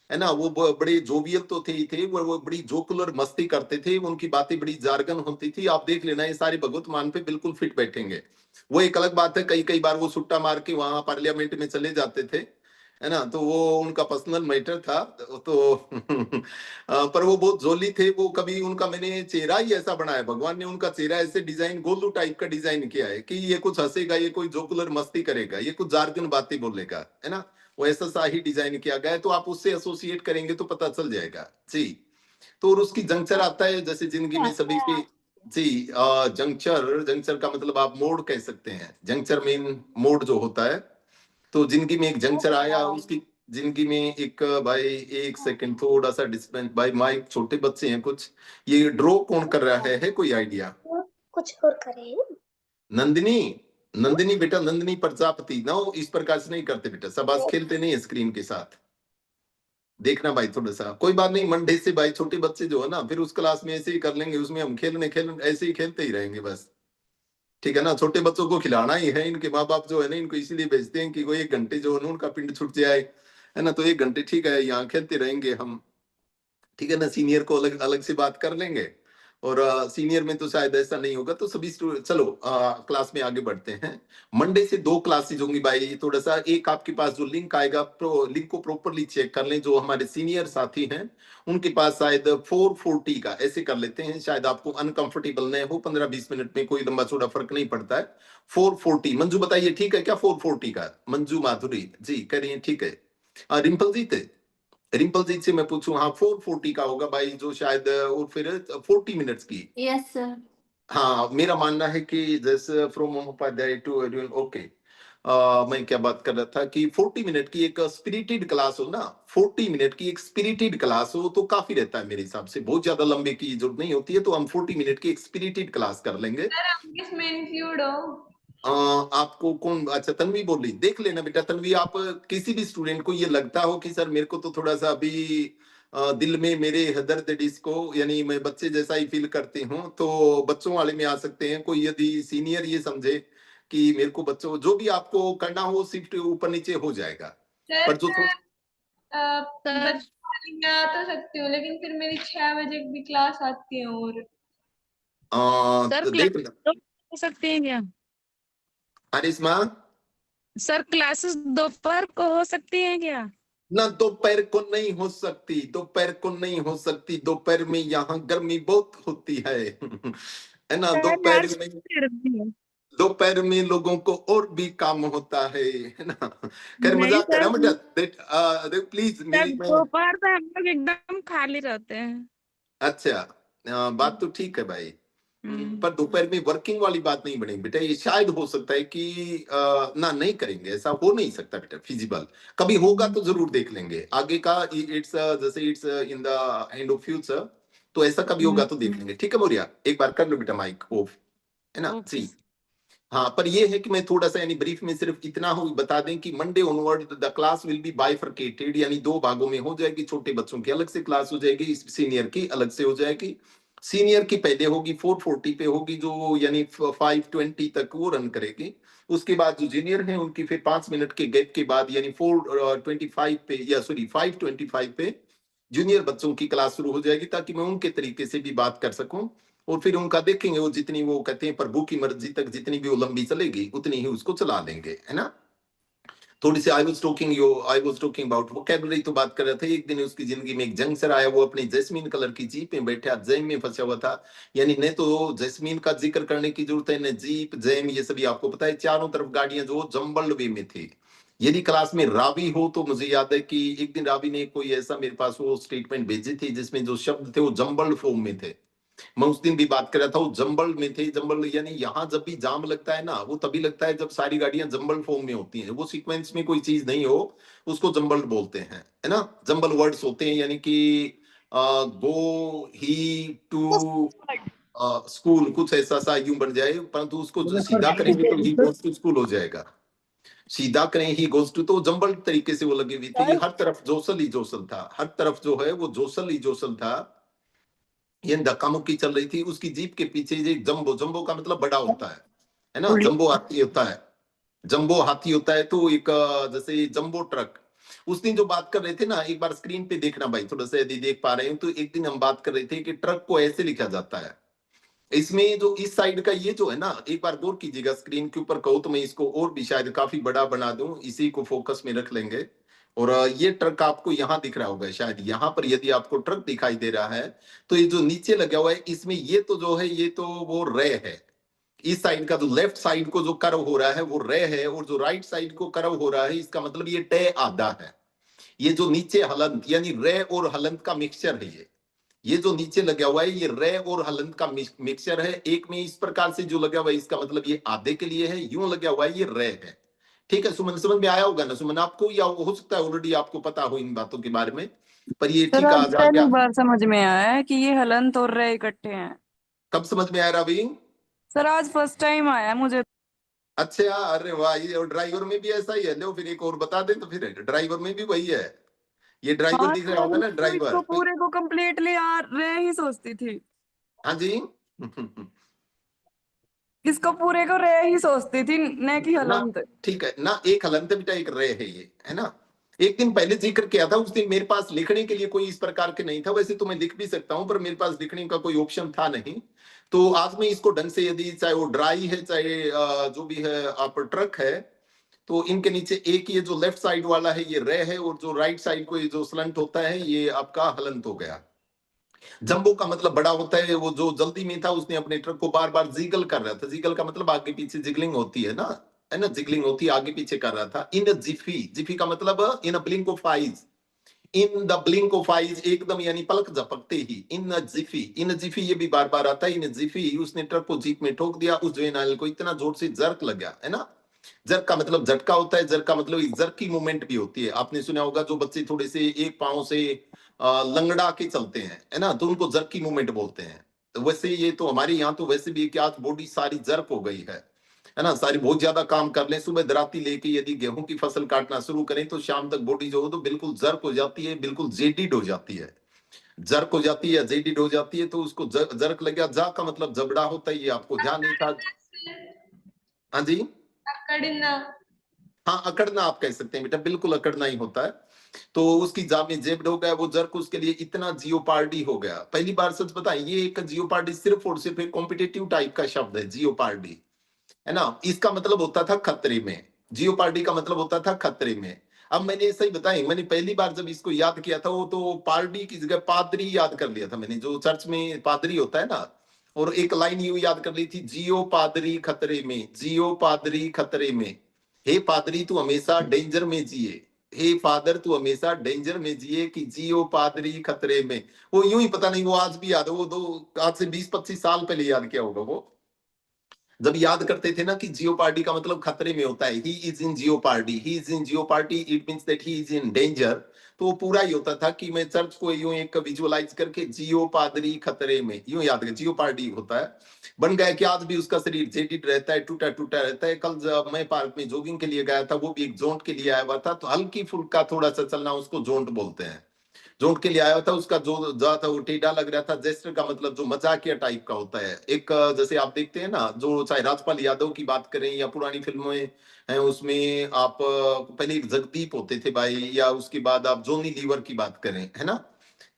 है ना, वो बड़े जोवियल तो थे ही थे। वो बड़ी जोकुलर मस्ती करते थे, उनकी बातें बड़ी जारगन होती थी। आप देख लेना, ये सारे भगवत मान पे बिल्कुल फिट बैठेंगे। वो एक अलग बात है, कई कई बार वो सुट्टा मार के वहां पार्लियामेंट में चले जाते थे, है ना, तो वो उनका पर्सनल मैटर था। तो पर वो बहुत जोली थे। वो कभी उनका, मैंने चेहरा ही ऐसा बनाया, भगवान ने उनका चेहरा ऐसे डिजाइन, गोलू टाइप का डिजाइन किया है कि ये कुछ हंसेगा, ये कोई जोकुलर मस्ती करेगा, ये कुछ जारगन बातें बोलेगा, है ना, वो ऐसा सा ही डिजाइन किया गया है। तो आप उससे एसोसिएट करेंगे तो पता चल जाएगा जी। तो और उसकी जंक्चर आता है, जैसे जिंदगी में सभी की। जी, जंक्चर, जंक्चर का मतलब आप मोड़ कह सकते हैं। जंक्चर मीन मोड़ जो होता है। तो जिंदगी में एक जंक्चर आया, उसकी जिंदगी में एक भाई, एक सेकंड थोड़ा सा डिस्पेंस भाई, माइक, छोटे बच्चे हैं कुछ। ये ड्रॉ कौन कर रहा है कोई आइडिया? कुछ और करें। नंदिनी, नंदिनी बेटा, नंदिनी प्रजापति। नो, इस प्रकार से नहीं करते बेटा, सब आज खेलते नहीं है स्क्रीन के साथ। देखना भाई, थोड़ा सा कोई बात नहीं, मंडे से भाई छोटे बच्चे जो है ना, फिर उस क्लास में ऐसे ही कर लेंगे, उसमें हम ऐसे ही खेलते ही रहेंगे बस। ठीक है ना, छोटे बच्चों को खिलाना ही है। इनके माँ बाप जो है ना, इनको इसीलिए भेजते हैं कि कोई 1 घंटे जो है ना उनका पिंड छूट जाए, है ना, तो 1 घंटे ठीक है, यहाँ खेलते रहेंगे हम। ठीक है ना, सीनियर को अलग अलग से बात कर लेंगे, और सीनियर में तो शायद ऐसा नहीं होगा। तो सभी स्टूडेंट, चलो क्लास में आगे बढ़ते हैं। मंडे से 2 क्लासेज होंगी भाई। थोड़ा सा एक आपके पास जो लिंक आएगा, लिंक को प्रॉपरली चेक कर लें। जो हमारे सीनियर साथी हैं उनके पास शायद 440 का ऐसे कर लेते हैं, शायद आपको अनकंफर्टेबल नहीं हो। 15-20 मिनट में कोई लंबा चौड़ा फर्क नहीं पड़ता है। 440, मंजू बताइए ठीक है क्या 440 का? मंजू माधुरी जी कह रही है ठीक है। रिंपल जी थे, रिंपल जी से मैं पूछूं, हाँ 440 का होगा भाई, जो शायद, और फिर 40 मिनट्स की। Yes sir. हाँ, मेरा मानना है कि जैसे फ्रॉम उपाध्याय टू एडुइन, ओके। मैं क्या बात कर रहा था कि 40 मिनट की एक स्पिरिटेड क्लास हो ना, 40 मिनट की एक स्पिरिटेड क्लास हो तो काफी रहता है मेरे हिसाब से। बहुत ज्यादा लंबे की जरूरत नहीं होती है, तो हम 40 मिनट की एक स्पिरिटेड क्लास कर लेंगे। सर हम किसमें इंक्लूड हो? आपको कौन, अच्छा तन्वी बोल रही, देख लेना बेटा तन्वी। आप किसी भी स्टूडेंट को ये लगता हो कि सर मेरे को तो थोड़ा सा अभी दिल में मेरे दर्द डिस्को, यानी मैं बच्चे जैसा ही फील करती हूँ, तो बच्चों वाले में आ सकते हैं। कोई यदि सीनियर ये समझे कि मेरे को बच्चों, जो भी आपको करना हो शिफ्ट ऊपर नीचे हो जाएगा। सर पर जो मैं बच्चों वाली में आ तो सकती हूँ, लेकिन फिर मेरी 6 बजे भी क्लास आती है। और सर तो देख हो सकती हैं क्या? अरिश्मा, सर क्लासेस दोपहर को हो सकती हैं क्या? ना दोपहर को नहीं हो सकती, दोपहर को नहीं हो सकती। दोपहर में यहाँ गर्मी बहुत होती है है ना, दोपहर में, दोपहर में लोगों को और भी काम होता है ना। खैर नहीं मजाक कर सर, रहा हूं बेटा, प्लीज सर मेरी मैं, दोपहर में हम लोग एकदम खाली रहते हैं। अच्छा, बात तो ठीक है भाई। पर दोपहर में वर्किंग वाली बात नहीं बनेगी बेटा। ये शायद हो सकता है कि ना नहीं करेंगे, ऐसा हो नहीं सकता बेटा फिजिबल। कभी होगा तो जरूर देख लेंगे आगे का। इट्स जैसे it's in the end of future, तो ऐसा कभी होगा तो देख लेंगे। ठीक है मोरिया, एक बार कर लो बेटा माइक ऑफ, है ना जी। हाँ, पर ये है कि मैं थोड़ा सा यानी ब्रीफ में सिर्फ इतना हो बता दें कि Monday onward the class will be bifurcated, यानी 2 भागों में हो जाएगी। छोटे बच्चों की अलग से क्लास हो जाएगी, सीनियर की अलग से हो जाएगी। सीनियर की पहले होगी 4:40 पे होगी, जो यानी 5:20 तक वो रन करेगी। उसके बाद जो जूनियर हैं उनकी फिर 5 मिनट के गैप के बाद यानी 4:25 पे, या सॉरी 5:25 पे जूनियर बच्चों की क्लास शुरू हो जाएगी, ताकि मैं उनके तरीके से भी बात कर सकूं। और फिर उनका देखेंगे, वो जितनी वो कहते हैं प्रभु की मर्जी तक जितनी भी वो लंबी चलेगी उतनी ही उसको चला देंगे, है ना। थोड़ी सी I was talking about vocabulary, तो बात कर रहे थे। एक दिन उसकी जिंदगी में एक जंगसर आया, वो अपनी जैस्मीन कलर की जीप में बैठा, जैम में फंसा हुआ था। यानी न तो जैस्मीन का जिक्र करने की जरूरत है, न जीप जैम, ये सभी आपको पता है। चारों तरफ गाड़ियां जो जंबल वे में थी। यदि क्लास में रावी हो तो मुझे याद है कि एक दिन रावी ने कोई ऐसा मेरे पास वो स्टेटमेंट भेजी थी जिसमें जो शब्द थे वो जंबल फॉर्म में थे। मैं उस दिन भी बात कर रहा था, वो जंबल में थे। जंबल यानी यहाँ जब भी जाम लगता है ना, वो तभी लगता है जब सारी गाड़ियां जंबल फॉर्म में होती हैं। वो सीक्वेंस में कोई चीज नहीं हो, उसको जंबल बोलते हैं, है ना। जंबल वर्ड्स होते हैं, यानी कि गो, ही, टू, स्कूल, कुछ ऐसा सा यूं बन जाए, परंतु उसको जो सीधा करेंगे तो ही गोज टू स्कूल हो जाएगा। सीधा करें ही गोज टू, तो जंबल तरीके से वो लगी हुई थी। हर तरफ जोसल ही जोसल था, हर तरफ जो है वो जोसल ही जोसल था। ये धक्का मुक्की चल रही थी। उसकी जीप के पीछे ये जंबो, जंबो का मतलब बड़ा होता है ना। जंबो हाथी होता है, जंबो हाथी होता है। तो एक जैसे जंबो ट्रक। उस दिन जो बात कर रहे थे ना, एक बार स्क्रीन पे देखना भाई, थोड़ा सा यदि देख पा रहे हैं तो। एक दिन हम बात कर रहे थे कि ट्रक को ऐसे लिखा जाता है। इसमें जो इस साइड का ये जो है ना, एक बार गौर कीजिएगा, स्क्रीन के ऊपर कहो तो मैं इसको और भी शायद काफी बड़ा बना दूं, इसी को फोकस में रख लेंगे। और ये ट्रक आपको यहाँ दिख रहा होगा शायद। यहाँ पर यदि आपको ट्रक दिखाई दे रहा है तो ये जो नीचे लगा हुआ है इसमें, ये तो जो है ये तो वो रे है। इस साइड का जो लेफ्ट साइड को जो कर्व हो रहा है वो रे है, और जो राइट साइड को कर्व हो रहा है इसका मतलब ये टे आधा है। ये जो नीचे हलंत यानी रे और हलंत का मिक्सचर है। ये जो नीचे लगा हुआ है ये रे और हलंत का मिक्सचर है। एक में इस प्रकार से जो लगा हुआ है इसका मतलब ये आधे के लिए है, यूं लगा हुआ है ये रे है। ठीक है सुमन, समझ में आया होगा ना सुमन आपको, या हो सकता है ऑलरेडी आपको पता हो इन बातों के बारे में, पर ये सर ठीक आज आज आ पहली गया। बार समझ में आया है कि ये हलंत और रे इकट्ठे हैं। कब समझ में आया रवि? सर आज फर्स्ट टाइम आया मुझे। अच्छा, अरे वाह, ये और ड्राइवर में भी ऐसा ही है। लो फिर एक और बता दें तो फिर ड्राइवर में भी वही है। ये ड्राइवर हाँ दिख रहा होगा ना, तो ड्राइवर। इसको पूरे को कम्प्लीटली रे ही सोचती थी। हाँ जी। इसको पूरे को रे ही सोचती थी, न कि ना हलंत। ठीक है ना, एक हलंत बेटा एक रे है ये, है ना। एक दिन पहले जिक्र किया था, उस दिन मेरे पास लिखने के लिए कोई इस प्रकार के नहीं था। वैसे तो मैं लिख भी सकता हूं, पर मेरे पास लिखने का कोई ऑप्शन था नहीं। तो आज मैं इसको ढंग से, यदि चाहे वो ड्राई है चाहे जो भी है आप ट्रक है, तो इनके नीचे एक ये जो लेफ्ट साइड वाला है ये रे है, और जो राइट साइड को ये जो स्लंट होता है ये आपका हलंत हो गया। जंबो का मतलब बड़ा होता है। वो जो जल्दी में था उसने अपने ट्रक को बार बार जिगल कर रहा था। जिगल का मतलब आगे पीछे जिगलिंग होती है ना, है ना, जिगलिंग होती है, आगे पीछे कर रहा था। इन अ जिफी, जिफी का मतलब in a blink of eyes, in the blink of eyes, एकदम यानी पलक झपकते ही। इन अ जिफी, इन अ जिफी ये भी बार बार आता है। इन अ जिफी उसने ट्रक को जीप में ठोक दिया। उस जुवेनाइल को इतना जोर से जर्क लग गया, है ना। जर्क का मतलब झटका होता है, जर्क का मतलब एक जर्क की मूवमेंट भी होती है। आपने सुना होगा जो बच्चे थोड़े से एक पांव से लंगड़ा के चलते हैं, है ना, तो उनको जर्क की मूवमेंट बोलते हैं। तो वैसे ये तो हमारे यहाँ तो वैसे भी क्या बॉडी सारी जर्क हो गई है ना। सारी बहुत ज्यादा काम कर लें, सुबह दराती लेके यदि गेहूं की फसल काटना शुरू करें तो शाम तक बॉडी जो हो तो बिल्कुल जर्क हो जाती है, बिल्कुल जेडिड हो जाती है। जर्क हो जाती है, जेडिड हो जाती है, तो उसको जर्क लग गया। जा का मतलब जबड़ा होता है, ये आपको ध्यान नहीं था। हाँ जी, अकड़ना। हाँ अकड़ना आप कह सकते हैं बेटा, बिल्कुल अकड़ना ही होता है। तो उसकी जामे जेब हो गया वो जर्क, उसके लिए इतना जियोपार्डी हो गया। पहली बार सच बताएं, ये एक जियोपार्डी सिर्फ और सिर्फ एक कॉम्पिटेटिव टाइप का शब्द है जियोपार्डी, है ना। इसका मतलब होता था खतरे में। जियोपार्डी का मतलब होता था खतरे में। अब मैंने ऐसा ही बताया, मैंने पहली बार जब इसको याद किया था वो तो पार्टी की जगह पादरी याद कर लिया था मैंने, जो चर्च में पादरी होता है ना। और एक लाइन यूं याद कर ली थी, जियो पादरी खतरे में, जियो पादरी खतरे में, हे पादरी तू हमेशा डेंजर में जिए, हे फादर तू हमेशा डेंजर में जिए कि जियो पादरी खतरे में। वो यूं ही, पता नहीं वो आज भी याद है, वो आज से 20-25 साल पहले याद किया होगा वो, जब याद करते थे ना कि जियो पार्टी का मतलब खतरे में होता है, he is in Jio party, he is in Jio party, it means that he is in danger. तो वो पूरा ही होता था कि मैं चर्च को यूं एक विजुअलाइज करके जियो पादरी खतरे में, यूं याद कर, जियो पार्टी होता है। बन गया कि आज भी उसका शरीर जेडिड रहता है, टूटा टूटा रहता है। कल जब मैं पार्क में जॉगिंग के लिए गया था, वो भी एक जोंट के लिए आया हुआ था, तो हल्की फुल्का थोड़ा सा चलना उसको जोंट बोलते हैं। जोंट के लिए आया था, उसका जो जा था वो टेढ़ा लग रहा था। जेस्टर का मतलब जो मजाकिया टाइप का होता है, एक जैसे आप देखते हैं ना, जो चाहे राजपाल यादव की बात करें या पुरानी फिल्मों में हैं, उसमें आप पहले एक जगदीप होते थे भाई, या उसके बाद आप जोनी लीवर की बात करें, है ना,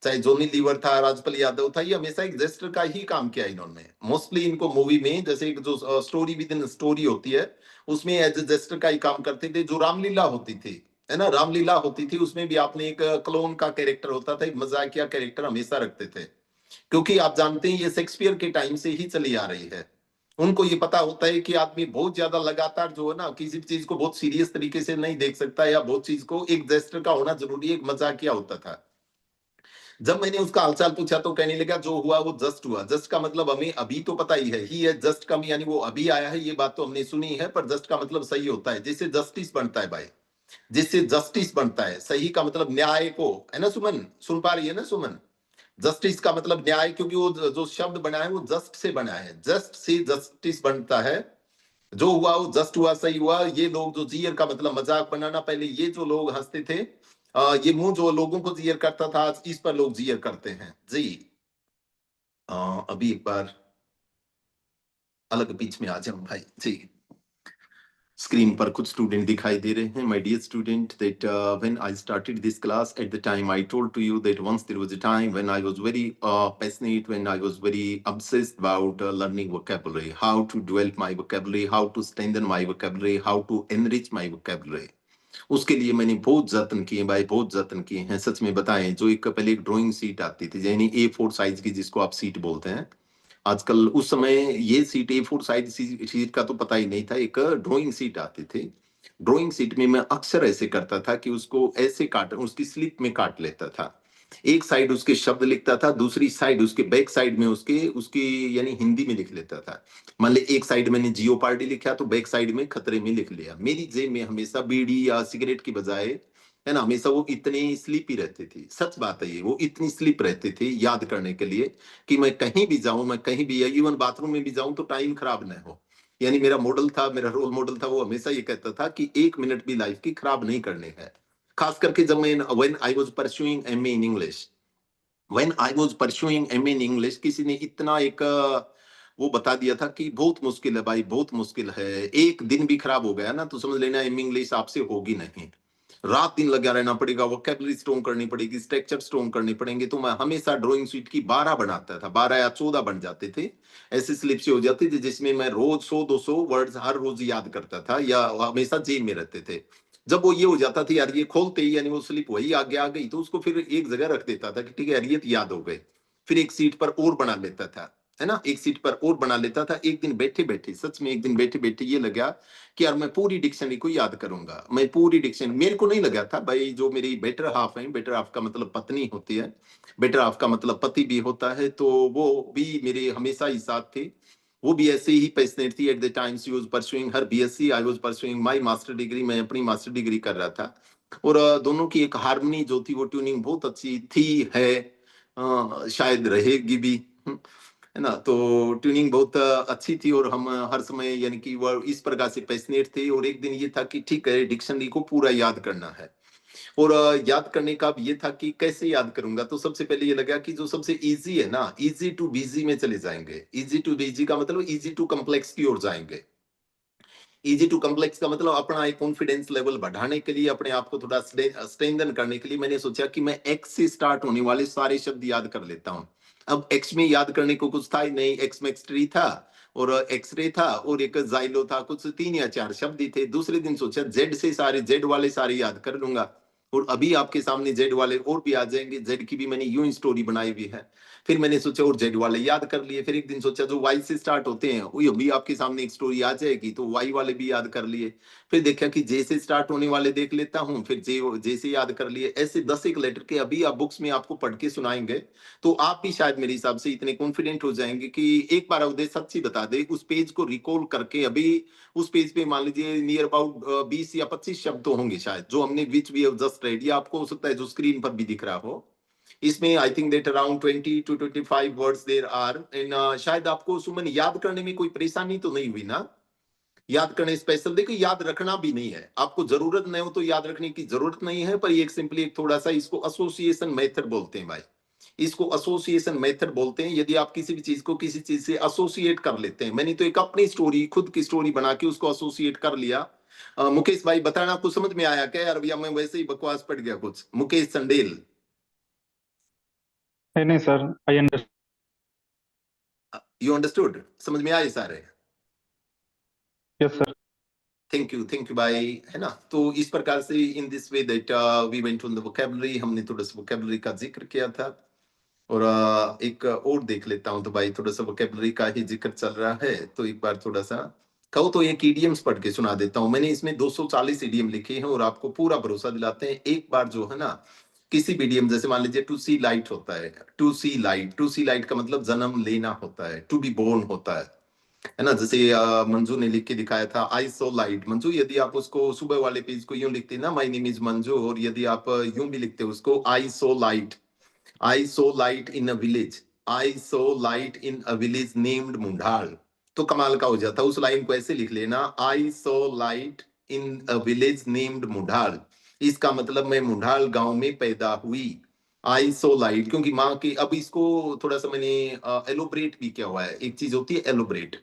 चाहे जोनी लीवर था, राजपाल यादव था, ये हमेशा एक जेस्टर का ही काम किया इन्होंने। मोस्टली इनको मूवी में जैसे एक जो स्टोरी विद इन स्टोरी होती है, उसमें एज ए जेस्टर का ही काम करते थे। जो रामलीला होती थी, है ना, रामलीला होती थी, उसमें भी आपने एक क्लोन का कैरेक्टर होता था, एक मजाकिया कैरेक्टर हमेशा रखते थे, क्योंकि आप जानते हैं ये शेक्सपियर के टाइम से ही चली आ रही है। उनको ये पता होता है कि आदमी बहुत ज्यादा लगातार जो है ना, किसी चीज को बहुत सीरियस तरीके से नहीं देख सकता, या बहुत चीज को एक जेस्टर का होना जरूरी, एक मजाकिया होता था। जब मैंने उसका हालचाल पूछा तो कहने लगा जो हुआ वो जस्ट हुआ। जस्ट का मतलब हमें अभी तो पता ही है, ही है जस्ट कम, यानी वो अभी आया है, ये बात तो हमने सुनी है, पर जस्ट का मतलब सही होता है, जिससे जस्टिस बनता है भाई, जिससे जस्टिस बनता है। सही का मतलब न्याय को, है ना सुमन, सुन पा रही है ना सुमन? जस्टिस का मतलब न्याय, क्योंकि वो जो शब्द बना है वो जस्ट से बना है, जस्ट से जस्टिस बनता है। जो हुआ वो जस्ट हुआ, सही हुआ। ये लोग जो जियर का मतलब मजाक बनाना, पहले ये जो लोग हंसते थे, ये मुंह जो लोगों को जियर करता था, आज इस पर लोग जियर करते हैं जी। अभी एक बार अलग बीच में आ जाऊं भाई जी। स्क्रीन पर कुछ स्टूडेंट दिखाई दे रहे हैं। My dear student, that when I started this class, at the time I told to you that once there was a time when I was very passionate, when I was very obsessed about learning vocabulary, how to develop my vocabulary, how to strengthen my vocabulary, how to enrich my vocabulary। उसके लिए मैंने बहुत जतन किए भाई, बहुत जतन किए हैं, सच में बताएं। जो एक पहले एक ड्राइंग सीट आती थी, यानी A4 साइज की, जिसको आप सीट बोलते हैं आजकल, उस समय ये सीट A4 साइज सीट का तो पता ही नहीं था, एक ड्राइंग सीट आती थी। ड्राइंग सीट में मैं अक्सर ऐसे करता था कि उसको ऐसे काट, उसकी स्लिप में काट लेता था। एक साइड उसके शब्द लिखता था, दूसरी साइड उसके बैक साइड में उसके उसकी यानी हिंदी में लिख लेता था। मान ली एक साइड मैंने जियो पार्टी लिखा, तो बैक साइड में खतरे में लिख लिया। मेरी जेब में हमेशा बीड़ी या सिगरेट की बजाय, है ना, हमेशा वो इतनी स्लिप ही रहती थी। सच बात है ये, वो इतनी स्लिप रहती थी याद करने के लिए कि मैं कहीं भी जाऊं, मैं कहीं भी, इवन बाथरूम में भी जाऊं, तो टाइम खराब ना हो। यानी मेरा मॉडल था, मेरा रोल मॉडल था, वो हमेशा ये कहता था कि 1 मिनट भी लाइफ की खराब नहीं करनी है। खास करके जब मैं when I was pursuing MA in English, when I was pursuing MA in English, किसी ने इतना एक वो बता दिया था कि बहुत मुश्किल है भाई, बहुत मुश्किल है। एक दिन भी खराब हो गया ना तो समझ लेना एमए इंग्लिश आपसे होगी नहीं। रात दिन लगा रहना पड़ेगा, वोकैबुलरी स्ट्रॉन्ग करनी पड़ेगी, स्ट्रक्चर स्ट्रॉन्ग करने पड़ेंगे। तो मैं हमेशा ड्राइंग शीट की 12 बनाता था, 12 या 14 बन जाते थे। ऐसी स्लिप से हो जाती थी जिसमें मैं रोज 100-200 वर्ड्स हर रोज याद करता था, या हमेशा जेब में रहते थे। जब वो ये हो जाता था यार, ये खोलते ही यानी वो स्लिप वही आगे आ गई, तो उसको फिर एक जगह रख देता था कि ठीक है यार ये तो याद हो गए। फिर एक सीट पर और बना लेता था, है ना, एक सीट पर और बना लेता था। एक दिन बैठे बैठे, सच में एक दिन बैठे बैठे ये लगा कि यार मैं पूरी डिक्शनरी को याद करूंगा। मैं पूरी डिक्शनरी, मेरे को नहीं लगा था भाई, जो मेरी बेटर हाफ है, बेटर हाफ का मतलब पत्नी होती है, बेटर हाफ का मतलब पति भी होता है, तो वो भी मेरे हमेशा ही साथ थे। वो भी ऐसे ही पैशनेट थी। Eight the time she was pursuing her BSc, I was pursuing my master degree, मैं अपनी मास्टर डिग्री कर रहा था। और दोनों की एक हार्मनी जो थी, वो ट्यूनिंग बहुत अच्छी थी, है, शायद रहेगी भी, है ना। तो ट्यूनिंग बहुत अच्छी थी, और हम हर समय यानी कि वो इस प्रकार से पैशनेट थे। और एक दिन ये था कि ठीक है डिक्शनरी को पूरा याद करना है। और याद करने का अब ये था कि कैसे याद करूंगा। तो सबसे पहले ये लगा कि जो सबसे इजी है ना, इजी टू बिजी में चले जाएंगे। इजी टू बिजी का मतलब इजी टू कॉम्प्लेक्स की ओर जाएंगे। इजी टू कॉम्प्लेक्स का मतलब अपना एक कॉन्फिडेंस लेवल बढ़ाने के लिए, अपने आप को थोड़ा स्ट्रेंथन करने के लिए मैंने सोचा कि मैं एक्स से स्टार्ट होने वाले सारे शब्द याद कर लेता हूँ। अब एक्स में याद करने को कुछ था ही नहीं, एक्स में एक्सट्री था और एक्सरे था और एक जाइलो था, कुछ 3 या 4 शब्द ही थे। दूसरे दिन सोचा जेड से सारे, जेड वाले सारे याद कर लूंगा। और अभी आपके सामने जेड वाले और भी आ जाएंगे। जेड की भी मैंने यूं स्टोरी बनाई हुई है। फिर मैंने सोचा और जेड वाले याद कर लिए। फिर एक दिन सोचा जो वाई से स्टार्ट होते हैं वही अभी आपके सामने एक स्टोरी आ जाएगी, तो वाई वाले भी याद कर लिए। फिर देखा कि जे से स्टार्ट होने वाले देख लेता हूँ, फिर जे से याद कर लिए। ऐसे 10 एक लेटर के अभी आप बुक्स में आपको पढ़ के सुनाएंगे, तो आप भी शायद मेरे हिसाब से इतने कॉन्फिडेंट हो जाएंगे कि एक बार अवधेश सच्ची बता दे, उस पेज को रिकॉल करके अभी उस पेज पे मान लीजिए नियर अबाउट 20 या 25 शब्द तो होंगे शायद, जो हमने which we have just read, या आपको हो सकता है जो स्क्रीन पर भी दिख रहा हो। इसमें I think that around 20 to 25 words there are in. शायद आपको सुमन याद करने में कोई परेशानी तो नहीं हुई ना? याद करने स्पेशल देखो, याद रखना भी नहीं है, आपको जरूरत नहीं हो तो याद रखने की जरूरत नहीं है, पर ये सिंपली एक थोड़ा सा इसको एसोसिएशन मेथड बोलते हैं भाई। इसको एसोसिएशन मेथड बोलते हैं। यदि आप किसी भी चीज को किसी चीज से एसोसिएट कर लेते हैं, मैंने तो एक अपनी स्टोरी खुद की स्टोरी बना के उसको एसोसिएट कर लिया। मुकेश भाई बताना कुछ समझ में आया क्या यार? भैया मैं वैसे ही बकवास पड़ गया कुछ। मुकेश चंडेल, नहीं sir, I understand. You understood? समझ में आए सारे? Yes sir. थैंक यू भाई, है ना। तो इस प्रकार से in this way that we went on the vocabulary, हमने थोड़ा सा वोकैबुलरी का जिक्र किया था। और एक और देख लेता हूं, तो भाई थोड़ा सा वोकैबुलरी का ही जिक्र चल रहा है, तो एक बार थोड़ा सा कहो तो एक ईडियम्स पढ़ के सुना देता हूं। मैंने इसमें 240 ईडियम लिखे हैं और आपको पूरा भरोसा दिलाते हैं एक बार जो है ना, किसी भी ईडियम, जैसे मान लीजिए टू सी लाइट होता है, to see light, to see light का मतलब जन्म लेना होता है, टू बी बोर्न होता है ना। जैसे मंजू ने लिख के दिखाया था आई सो लाइट। मंजू यदि आप उसको सुबह वाले पेज को यूं लिखते ना, माय नेम इज मंजू, और यदि आप यूं भी लिखते उसको I saw light, I saw light in a village. I saw light in a village named मुंडाल, तो कमाल का हो जाता। उस लाइन को ऐसे लिख लेना, I saw light in a village named मुंडाल। इसका मतलब मैं मुंडाल गांव में पैदा हुई। I saw light, क्योंकि माँ की, अब इसको थोड़ा सा मैंने एलोब्रेट भी किया हुआ है। एक चीज होती है एलोब्रेट,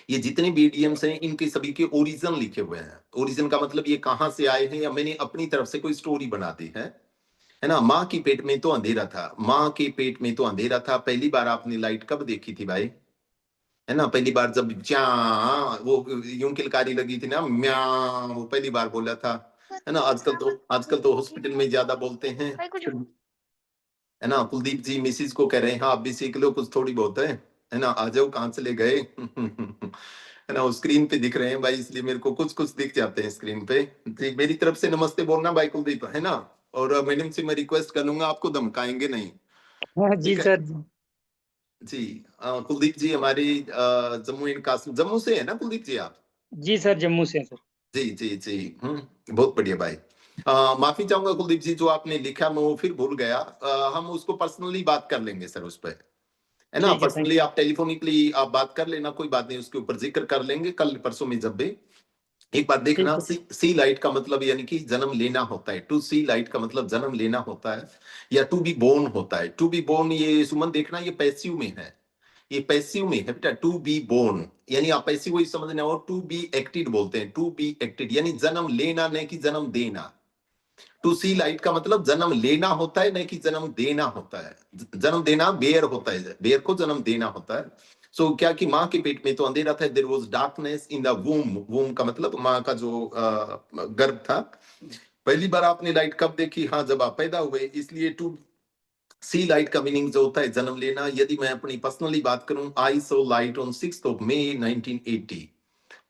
ये जितने भी idioms हैं इनके सभी के ओरिजिन लिखे हुए हैं। ओरिजिन का मतलब ये कहाँ से आए हैं, या मैंने अपनी तरफ से कोई स्टोरी बना दी है ना। माँ के पेट में तो अंधेरा था, माँ के पेट में तो अंधेरा था। पहली बार आपने लाइट कब देखी थी भाई? है ना, पहली बार जब चा वो यूं किलकारी लगी थी ना, म्या, वो पहली बार बोला था, है ना। आजकल तो हॉस्पिटल में ज्यादा बोलते हैं, है ना। कुलदीप जी मिसिस को कह रहे हैं हाँ आप भी सीख लो कुछ थोड़ी बहुत है ना, आ जाओ, कहाँ चले गए? है ना, वो स्क्रीन पे दिख रहे हैं भाई, इसलिए मेरे को कुछ कुछ दिख जाते हैं स्क्रीन पे। जी मेरी तरफ से नमस्ते बोलना भाई कुलदीप, है ना। और मैडम से मैं रिक्वेस्ट करूंगा आपको धमकाएंगे नहीं। जी सर। जी कुलदीप जी हमारे जम्मू एंड कश्मीर, जम्मू से है ना कुलदीप जी आप? जी सर, जम्मू से सर। जी बहुत बढ़िया भाई। माफी चाहूंगा कुलदीप जी, जो आपने लिखा मैं वो फिर भूल गया। हम उसको पर्सनली बात कर लेंगे सर उस पर, है ना। पर्सनली आप टेलीफोनिकली आप बात कर लेना, कोई बात नहीं, उसके ऊपर जिक्र कर लेंगे कल परसों में जब भी। एक बार देखना, सी लाइट का मतलब यानी कि जन्म लेना होता है। टू सी लाइट का मतलब जन्म लेना होता है, या टू बी बोर्न होता है। टू बी बोर्न, ये सुमन देखना ये पैसिव में है, ये पैसिव में है बेटा। टू बी बोर्न यानी आप पैसिव वही समझना, और टू बी एक्टेड बोलते हैं। टू बी एक्टेड यानी जन्म लेना, नहीं कि जन्म देना। टू सी लाइट का मतलब जन्म लेना होता है, नहीं कि जन्म देना होता है। जन्म देना बेयर होता है, बेयर को जन्म देना होता है। सो क्या कि माँ के पेट में तो अंधेरा था, there was darkness in the womb. Womb का मतलब माँ का जो गर्भ था। पहली बार आपने लाइट कब देखी? हाँ जब आप पैदा हुए। इसलिए टू सी लाइट का मीनिंग जो होता है जन्म लेना। यदि मैं अपनी पर्सनली बात करूं, I saw light on 6th of May 1980।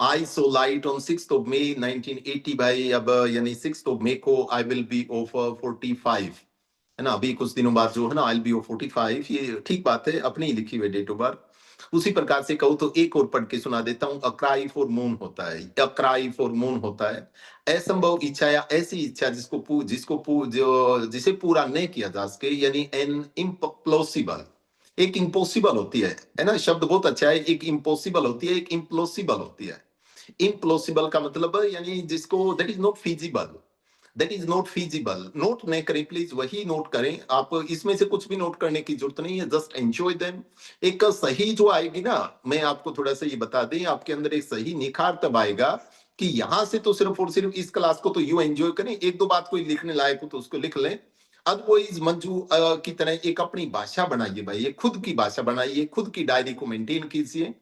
I saw light on 6th of May 1980 भाई। अब यानी 6th of May को आई विल बी ऑफ 45, है ना। अभी कुछ दिनों बाद जो है ना आई विल बी ऑफ 45, ये ठीक बात है, अपनी लिखी हुई डेट ऑफ बर्थ। उसी प्रकार से कहूँ तो एक और पढ़ के सुना देता हूँ। अ क्राई फॉर मून होता है, अ क्राई फॉर मून होता है असंभव इच्छा या ऐसी इच्छा जिसे पूरा नहीं किया जा सके, यानी एन इम्पॉसिबल। एक इम्पॉसिबल होती है ना, शब्द बहुत अच्छा है। एक इम्पॉसिबल होती है, एक इम्प्लॉसिबल होती है। इम्प्लॉसिबल का मतलब यानी जिसको that is not feasible, that is not feasible. Note नहीं करें प्लीज, वही नोट करें आप। इसमें से कुछ भी नोट करने की जरूरत नहीं है, जस्ट एंजॉय देम। एक सही जो आएगी ना, मैं आपको थोड़ा सा ये बता दें, आपके अंदर एक सही निखार तब आएगा कि यहां से तो सिर्फ और सिर्फ इस क्लास को तो यू एंजॉय करें। एक दो बात कोई लिखने लायक हो तो उसको लिख लें। अदरवाइज मंजू की तरह एक अपनी भाषा बनाइए भाई, ये खुद की भाषा बनाइए, खुद की डायरी को मेंटेन कीजिए,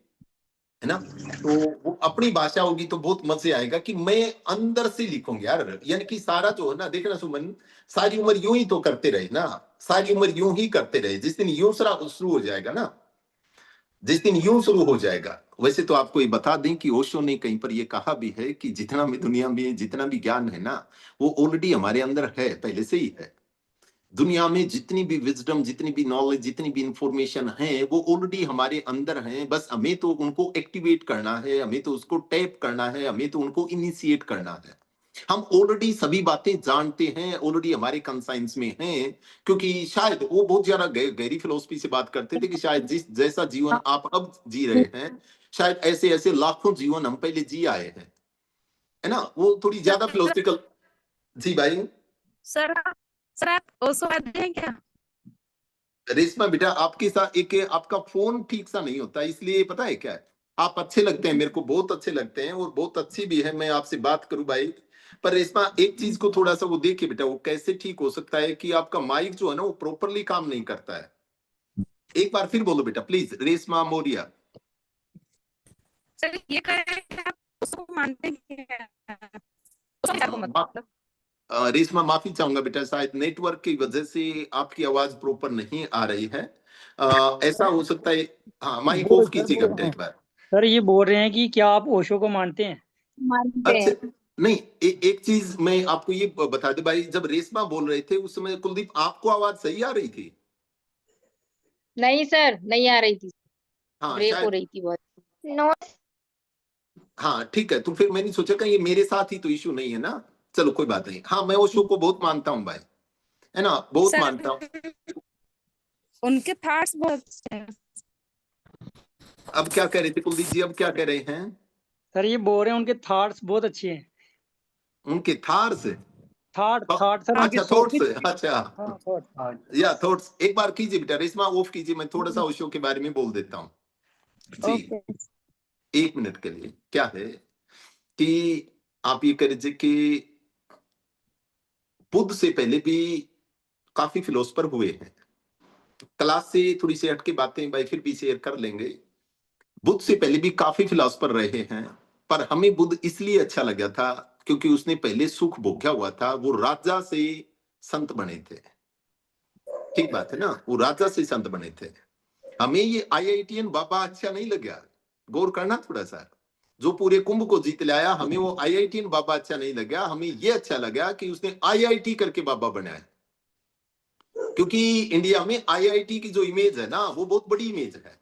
है ना। तो वो अपनी भाषा होगी तो बहुत मजे आएगा कि मैं अंदर से लिखूंगी यार, यानी कि सारा जो है ना, देखना सुमन, सारी उम्र यूं ही तो करते रहे ना, सारी उम्र यूं ही करते रहे, जिस दिन यूं शुरू हो जाएगा ना, जिस दिन यूं शुरू हो जाएगा। वैसे तो आपको ये बता दें कि ओशो ने कहीं पर ये कहा भी है कि जितना भी दुनिया में जितना भी ज्ञान है ना, वो ऑलरेडी हमारे अंदर है, पहले से ही है। दुनिया में जितनी भी विजडम, जितनी भी नॉलेज, जितनी भी इंफॉर्मेशन है, वो ऑलरेडी हमारे अंदर है। बस हमें तो उनको एक्टिवेट करना है, हमें तो उसको टैप करना है, हमें तो उनको इनिशिएट करना है। हम ऑलरेडी सभी बातें जानते हैं, ऑलरेडी हमारे कंसाइंस में हैं। क्योंकि शायद वो बहुत ज्यादा गहरी फिलोसफी से बात करते थे कि शायद जिस जैसा जीवन आप अब जी रहे हैं, शायद ऐसे ऐसे लाखों जीवन हम पहले जी आए हैं, है ना। वो थोड़ी ज्यादा फिलोसफिकल। जी भाई। सर आप ओशो पढ़ते हैं क्या? रेशमा बेटा, आपके साथ एक आपका फोन ठीक सा नहीं होता, इसलिए पता है क्या है, आप अच्छे लगते हैं, मेरे को बहुत अच्छे लगते हैं और बहुत अच्छी भी है मैं आपसे बात करूं भाई। पर रेशमा एक चीज को थोड़ा सा वो देखिए बेटा, वो कैसे ठीक हो सकता है कि आपका माइक जो है ना वो प्रॉपरली काम नहीं करता है। एक बार फिर बोलो बेटा प्लीज, रेशमा मौर्य। सर ये कह रहे हैं कि आप ओशो को मानते हैं क्या? ओशो क्या को मतलब? रेशमा माफी चाहूंगा बेटा, शायद नेटवर्क की वजह से आपकी आवाज प्रॉपर नहीं आ रही है। ऐसा हो सकता है। हाँ, माइक ऑफ कीजिएगा बेटा एक बार। सर ये बोल रहे हैं कि क्या आप ओशो को मानते हैं? अच्छा, नहीं, एक चीज मैं आपको ये बता दे भाई, जब रेशमा बोल रहे थे उस समय कुलदीप आपको आवाज सही आ रही थी? नहीं सर, नहीं आ रही थी, हाँ ब्रेक हो शायद। रही थी बहुत। हाँ ठीक है, तो फिर मैंने सोचा कि ये मेरे साथ ही तो इशू नहीं है ना। चलो कोई बात नहीं। हाँ, मैं ओशो को बहुत मानता हूँ भाई, है ना, बहुत सर मानता हूँ। उनके थॉट्स बहुत अच्छे हैं। अब क्या कह रहे थे कुलदीप जी, अब क्या कह रहे हैं? सर ये बोल रहे हैं उनके थॉट्स बहुत अच्छे हैं। उनके थार से थॉट सर उनकी अच्छा, थॉट्स, सोच। अच्छा हाँ थॉट। या थॉट्स। एक बार कीजिए बेटा, रेशमा ऑफ कीजिए, मैं थोड़ा सा ओशो के बारे में बोल देता हूँ जी। ओके। 1 मिनट के लिए। क्या है कि आप ये कह लीजिए कि बुद्ध से पहले भी काफी फिलोसफर हुए हैं। क्लास से थोड़ी सी हटके बातें भाई फिर भी शेयर कर लेंगे। बुद्ध से पहले भी काफी फिलोसफर रहे हैं, पर हमें बुद्ध इसलिए अच्छा लगा था क्योंकि उसने पहले सुख भोगा हुआ था। वो राजा से संत बने थे, ठीक बात है ना, वो राजा से संत बने थे। हमें ये आईआईटीएन बाबा अच्छा नहीं लगा, गौर करना थोड़ा सा। जो पूरे कुंभ को जीत लाया, हमें वो आईआईटीएन बाबा अच्छा नहीं लगा, हमें ये अच्छा लगा कि उसने आईआईटी करके बाबा बनाया। क्योंकि इंडिया में आईआईटी की जो इमेज है ना, वो बहुत बड़ी इमेज है।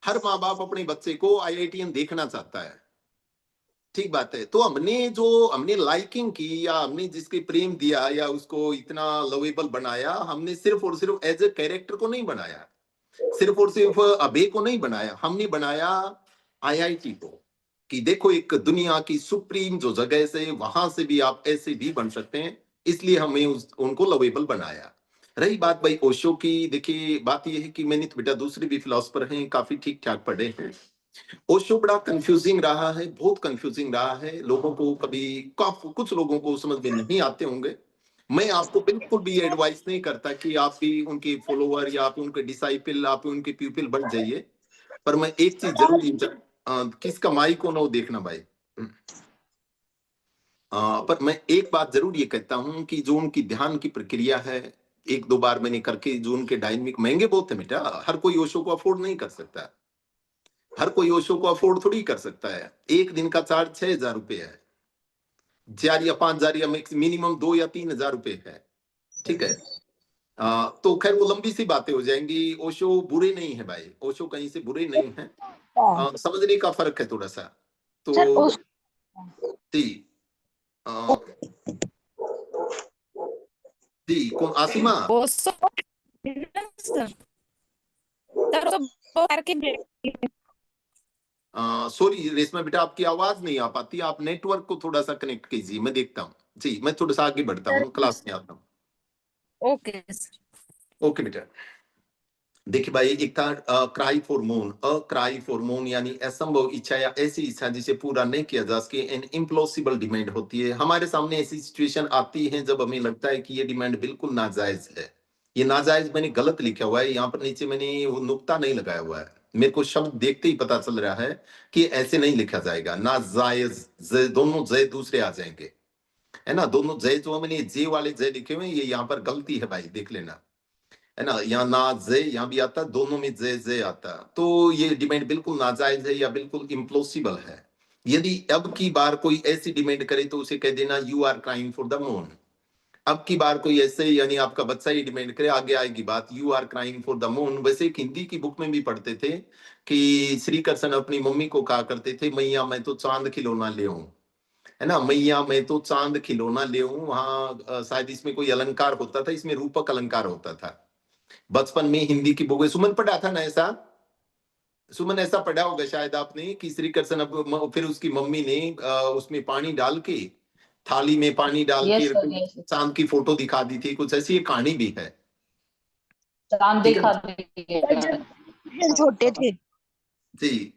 हर माँ बाप अपने बच्चे को आईआईटीएन देखना चाहता है, ठीक बात है। तो हमने लाइकिंग की या हमने जिसके प्रेम दिया या उसको इतना लवेबल बनाया, हमने सिर्फ और सिर्फ एज ए कैरेक्टर को नहीं बनाया, सिर्फ और सिर्फ अबे को नहीं बनाया, हमने बनाया आईआईटी को। कि देखो एक दुनिया की सुप्रीम जो जगह से, वहां से भी आप ऐसे भी बन सकते हैं, इसलिए हमें उनको लवेबल बनाया। रही बात भाई ओशो की, देखिए बात यह है कि मैंने तो बेटा दूसरे भी फिलोसफर हैं काफी ठीक ठाक पढ़े हैं। ओशो बड़ा कंफ्यूजिंग रहा है, बहुत कंफ्यूजिंग रहा है। लोगों को कभी कुछ लोगों को समझ में नहीं आते होंगे। मैं आपको बिल्कुल भी एडवाइस नहीं करता कि आप भी उनके फॉलोअर या आप उनके डिसाइपल, आप उनके प्यूपिल बन जाइए। पर मैं एक चीज जरूर, किसका माइक हो ना वो देखना भाई। पर मैं एक बात जरूर ये कहता हूं कि जो उनकी ध्यान की प्रक्रिया है, 1-2 बार मैंने करके, जो उनके डायनेमिक महंगे बहुत है बेटा, हर कोई ओशो को अफोर्ड नहीं कर सकता, हर कोई ओशो को अफोर्ड थोड़ी कर सकता है। एक दिन का चार्ज 6,000 रुपए है, 4 या 5,000 या मिनिमम 2 या 3,000 रुपए है, ठीक है। तो खैर वो लंबी सी बातें हो जाएंगी। ओशो बुरे नहीं है भाई, ओशो कहीं से बुरे नहीं है, समझने का फर्क है थोड़ा सा। तो जी जी कौन, आसिमा? ओशो सर सर तो वो करके सॉरी रेशमा बेटा, आपकी आवाज नहीं आ पाती, आप नेटवर्क को थोड़ा सा कनेक्ट कीजिए, मैं देखता हूँ जी, मैं थोड़ा सा आगे बढ़ता हूँ, क्लास में आता हूँ। Okay sir. ओके बेटा। देखिए भाई, एक था cry for moon, a cry for moon, यानी असंभव इच्छा या ऐसी इच्छा जिसे पूरा नहीं किया जा सके, एन इम्पॉसिबल डिमांड होती है। हमारे सामने ऐसी सिचुएशन आती है जब हमें लगता है कि ये डिमांड बिल्कुल नाजायज है। ये नाजायज मैंने गलत लिखा हुआ है, यहाँ पर नीचे मैंने वो नुक्ता नहीं लगाया हुआ है, मेरे को शब्द देखते ही पता चल रहा है कि ऐसे नहीं लिखा जाएगा। ना जायज, दोनों जय दूसरे आ जाएंगे, है ना। दोनों जय जो मैंने जे वाले जय लिखे हुए हैं, ये यहाँ पर गलती है भाई, देख लेना, है ना। यहाँ ना जय यहाँ भी आता, दोनों में जय जय आता, तो ये डिमांड बिल्कुल नाजायज है या बिल्कुल इम्पॉसिबल है। यदि अब की बार कोई ऐसी डिमांड करे तो उसे कह देना you are crying for the moon. अब की बार कोई ऐसे, यानी आपका बच्चा ही डिमांड करे, आगे आएगी बात you are crying for the moon. वैसे एक हिंदी की बुक में भी पढ़ते थे कि श्री कृष्ण अपनी मम्मी को कहा करते थे, मैया मैं तो चांद खिलौना ले आऊं, है ना, मैया मैं तो चांद खिलौना ले आऊं। वहां शायद इसमें कोई अलंकार होता था, इसमें रूपक अलंकार होता था। बचपन में हिंदी की बुक सुमन पढ़ा था ना ऐसा, सुमन ऐसा पढ़ा होगा शायद आपने कि श्री कृष्ण फिर उसकी मम्मी ने उसमें पानी डाल के, थाली में पानी डाल यस के सर, यस सर, चांद की फोटो दिखा दी थी, कुछ ऐसी एक कहानी भी है। चांद ठीक है दिखा दिया। छोटे थे। जी।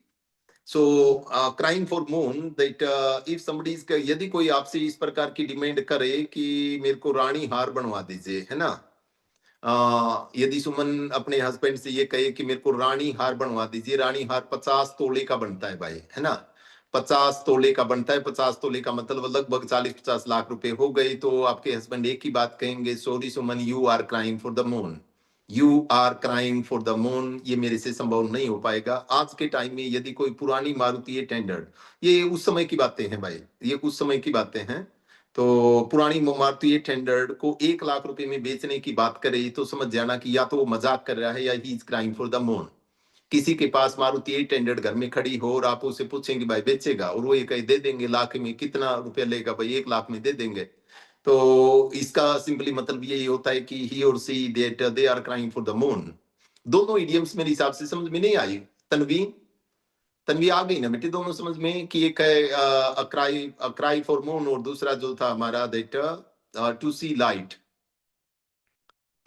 So crying for moon that if somebody is, यदि कोई आपसे इस प्रकार की डिमांड करे कि मेरे को रानी हार बनवा दीजिए, है ना। यदि सुमन अपने हस्बैंड से ये कहे कि मेरे को रानी हार बनवा दीजिए, रानी हार 50 तोले का बनता है भाई, है ना, 50 तोले का बनता है। 50 तोले का मतलब लगभग 40-50 लाख रुपए हो गए। तो आपके हस्बैंड एक ही बात कहेंगे, sorry Suman, you are crying for the moon, you are crying for the moon. ये मेरे से संभव नहीं हो पाएगा। आज के टाइम में यदि कोई पुरानी मारुति 800, ये उस समय की बातें हैं भाई, ये उस समय की बातें हैं, तो पुरानी मारुति 800 को 1 लाख रुपए में बेचने की बात करे तो समझ जाना कि या तो वो मजाक कर रहा है या he is crying for the moon. किसी के पास मारुति 800 घर में खड़ी हो और आप उससे पूछेंगे भाई बेचेगा, और वो ये कहे दे देंगे, लाख में कितना रुपया लेगा भाई, 1 लाख में दे देंगे, तो इसका सिंपली मतलब यही होता है कि ही और see that they are crying for the moon. दोनों इडियम्स मेरे हिसाब से समझ में नहीं आई। तन्वी आ गई ना बेटी दोनों समझ में, कि एक है क्राई फॉर मून और दूसरा जो था हमारा that to see light.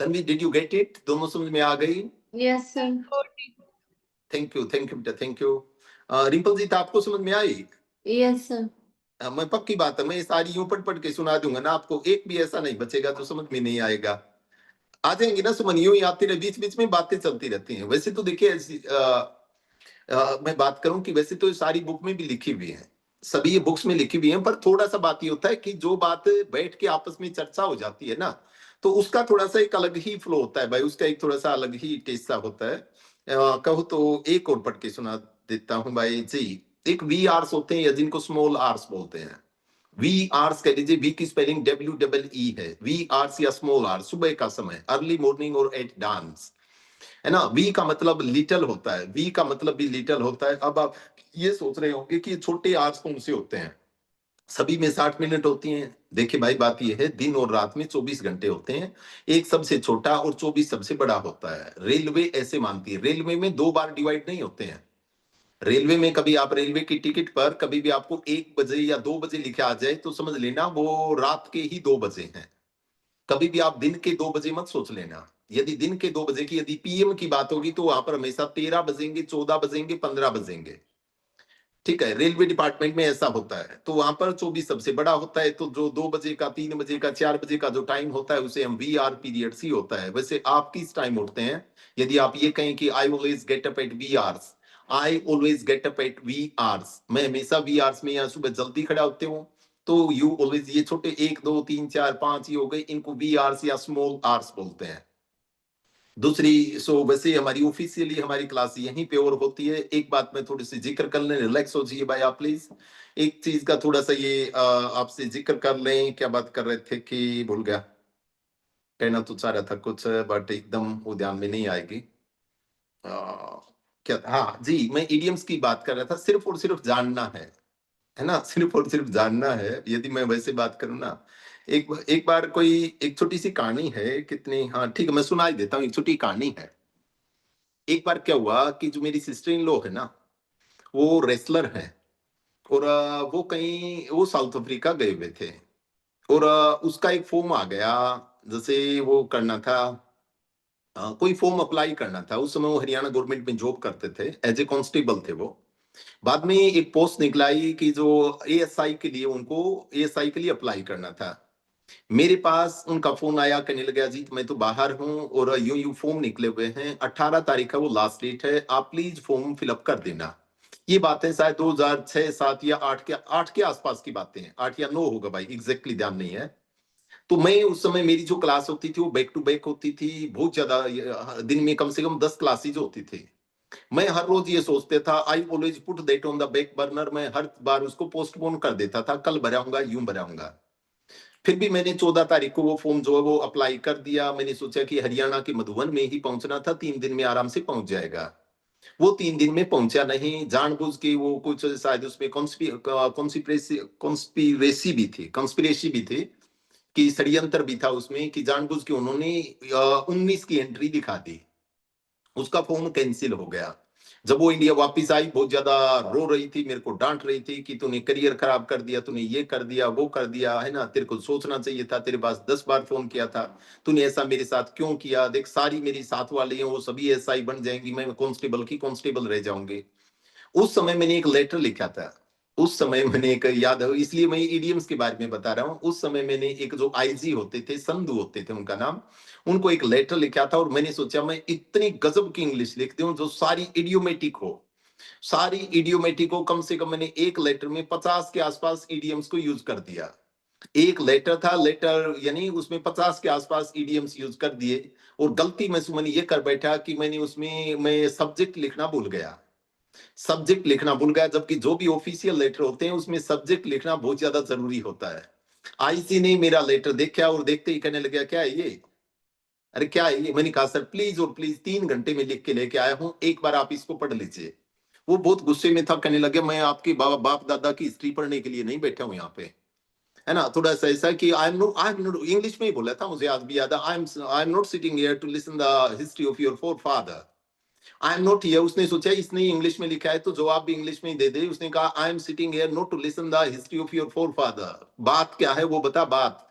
Tanvi did you get it? दोनों समझ में आ गई? Yes sir. थैंक यू बेटा, थैंक यू। रिंपल जी, आपको समझ में आई? Yes sir. मैं पक्की बात है, मैं सारी यूं पढ़ के सुना दूंगा ना आपको, एक भी ऐसा नहीं बचेगा जो समझ में नहीं आएगा। आ जाएंगे ना सुमन, यूं ही आती रहे, बीच बीच में बातें चलती रहती हैं। वैसे तो देखिए मैं बात करूं कि वैसे तो सारी बुक में भी लिखी हुई है, सभी ये बुक्स में लिखी हुई है, पर थोड़ा सा बात ये होता है कि जो बात बैठ के आपस में चर्चा हो जाती है ना, तो उसका थोड़ा सा एक अलग ही फ्लो होता है भाई, उसका एक थोड़ा सा अलग ही टेस्ट सा होता है। कहो तो एक और पढ़ के सुना देता हूँ भाई जी। एक वी आर्स होते हैं या जिनको स्मॉल आर्स बोलते हैं, वी आर्स कह लीजिए, वी की स्पेलिंग WEE है। वी आर्स या स्मॉल आर्स, सुबह का समय, अर्ली मॉर्निंग और एट डांस, है ना। वी का मतलब लिटिल होता है, वी का मतलब भी लिटिल होता है। अब आप ये सोच रहे होंगे कि छोटे आर्स कौन से होते हैं, सभी में 60 मिनट होती हैं। देखिए भाई बात ये है, दिन और रात में 24 घंटे होते हैं, एक सबसे छोटा और 24 सबसे बड़ा होता है। रेलवे ऐसे मानती है, रेलवे में 2 बार डिवाइड नहीं होते हैं। रेलवे में कभी आप रेलवे की टिकट पर कभी भी आपको 1 बजे या 2 बजे लिखे आ जाए तो समझ लेना वो रात के ही 2 बजे हैं। कभी भी आप दिन के 2 बजे मत सोच लेना। यदि दिन के 2 बजे की, यदि PM की बात होगी तो वहां पर हमेशा 13 बजेंगे, 14 बजेंगे, 15 बजेंगे, ठीक है। रेलवे डिपार्टमेंट में ऐसा होता है, तो वहां पर 24 सबसे बड़ा होता है। तो जो 2 बजे का, 3 बजे का, 4 बजे का जो टाइम होता है उसे हम VR पीरियड सी होता है। वैसे आप किस टाइम उठते हैं? यदि आप ये कहें कि I always get up at VRs, I always get up at VRs, मैं हमेशा VRs में या सुबह जल्दी खड़ा होते हूँ, तो यू ऑलवेज, ये छोटे 1 2 3 4 5 ये हो गए, इनको VRs या स्मॉल आर्स बोलते हैं। दूसरी, सो वैसे हमारी ऑफिशियली हमारी क्लास यहीं पे और होती है। एक बात मैं थोड़ी सी जिक्र कर लें, रिलैक्स हो जाइए भाई आप प्लीज। एक चीज का थोड़ा सा ये आपसे जिक्र कर लें, क्या बात कर रहे थे कि भूल गया, कहना तो चाह रहा था कुछ बट एकदम वो ध्यान में नहीं आएगी। क्या, हाँ जी, मैं इडियम्स की बात कर रहा था। सिर्फ और सिर्फ जानना है ना, सिर्फ और सिर्फ जानना है। यदि मैं वैसे बात करूं ना, एक बार कोई एक छोटी सी कहानी है, कितनी, हाँ ठीक है मैं सुना ही देता हूँ। एक छोटी कहानी है। एक बार क्या हुआ कि जो मेरी सिस्टर इन लॉ है ना, वो रेसलर है, और वो साउथ अफ्रीका गए हुए थे, और उसका एक फॉर्म आ गया, जैसे वो करना था, कोई फॉर्म अप्लाई करना था। उस समय वो हरियाणा गवर्नमेंट में जॉब करते थे, एज ए कांस्टेबल थे वो। बाद में एक पोस्ट निकलाई कि जो ASI के लिए, उनको ASI के लिए अप्लाई करना था। मेरे पास उनका फोन आया, कहने लगा जी मैं तो बाहर हूं और यूं फॉर्म निकले हुए हैं, 18 तारीख का वो लास्ट डेट है, आप प्लीज फॉर्म फिलअप कर देना। ये बातें शायद 2006, 7 या 8 के आसपास की बातें हैं, 8 या 9 होगा भाई, एग्जैक्टली ध्यान नहीं है। तो मैं उस समय मेरी जो क्लास होती थी वो बैक टू बैक होती थी, बहुत ज्यादा, दिन में कम से कम 10 क्लासेज होती थी। मैं हर रोज ये सोचता था, I always put that on the back burner, मैं हर बार उसको पोस्टपोन कर देता था, कल भराऊंगा, यूं भराऊंगा। फिर भी मैंने 14 तारीख को वो फॉर्म जो है वो अप्लाई कर दिया। मैंने सोचा कि हरियाणा के मधुबन में ही पहुंचना था, 3 दिन में आराम से पहुंच जाएगा। वो 3 दिन में पहुंचा नहीं, जानबूझ के वो कुछ शायद उसमें कॉन्स्पिरेसी भी थी कि षड्यंत्र भी था उसमें, कि जानबूझ के उन्होंने 19 की एंट्री दिखा दी, उसका फॉर्म कैंसिल हो गया। जब वो इंडिया वापस आई बहुत ज्यादा रो रही थी, मेरे को डांट रही थी कि तूने करियर खराब कर दिया, तूने ये कर दिया, वो कर दिया, है ना, तेरे को सोचना चाहिए था, तेरे पास 10 बार फोन किया था, तूने ऐसा मेरे साथ क्यों किया, देख सारी मेरी साथ वाली हैं वो सभी एसआई बन जाएंगी, मैं कांस्टेबल की कांस्टेबल रह जाऊंगी। उस समय मैंने एक लेटर लिखा था, उस समय मैंने एक याद है, इसलिए मैं ईडीएम्स के बारे में बता रहा हूँ। उस समय मैंने एक जो आईजी होते थे, संधू होते थे उनका नाम, उनको एक लेटर लिखा था और मैंने सोचा मैं इतनी गजब की इंग्लिश लिख दूं जो सारी इडियोमेटिक हो, सारी इडियोमेटिक हो। कम से कम मैंने एक लेटर में 50 के आसपास ईडीएम्स को यूज कर दिया। एक लेटर था, लेटर यानी उसमें 50 के आसपास ईडीएम्स यूज कर दिए। और गलती में सुमन ये कर बैठा कि मैंने उसमें मैं सब्जेक्ट लिखना भूल गया, सब्जेक्ट लिखना भूल गया, जबकि जो भी ऑफिशियल लेटर होते हैं उसमें सब्जेक्ट लिखना बहुत ज्यादा जरूरी होता है। आईसी ने मेरा लेटर देखा और देखते ही कहने लगा क्या है ये, अरे क्या है ये। मैंने कहा सर प्लीज और प्लीज 3 घंटे में लिख के लेके आया हूं, एक बार आप इसको पढ़ लीजिए। वो बहुत गुस्से में था, कहने लगे मैं आपके बाप दादा की हिस्ट्री पढ़ने के लिए नहीं बैठा हूं यहाँ पे, है ना। थोड़ा सा ऐसा कि आई एम नॉट इंग्लिश में ही बोला था, मुझे आज भी याद है, I am not sitting here to listen the history of your forefather, I am not here. उसने सोचा इसने इंग्लिश में लिखा है तो जवाब भी इंग्लिश में ही दे दे। उसने कहा I am sitting here not to listen the history of your forefather, बात क्या है वो बता बात।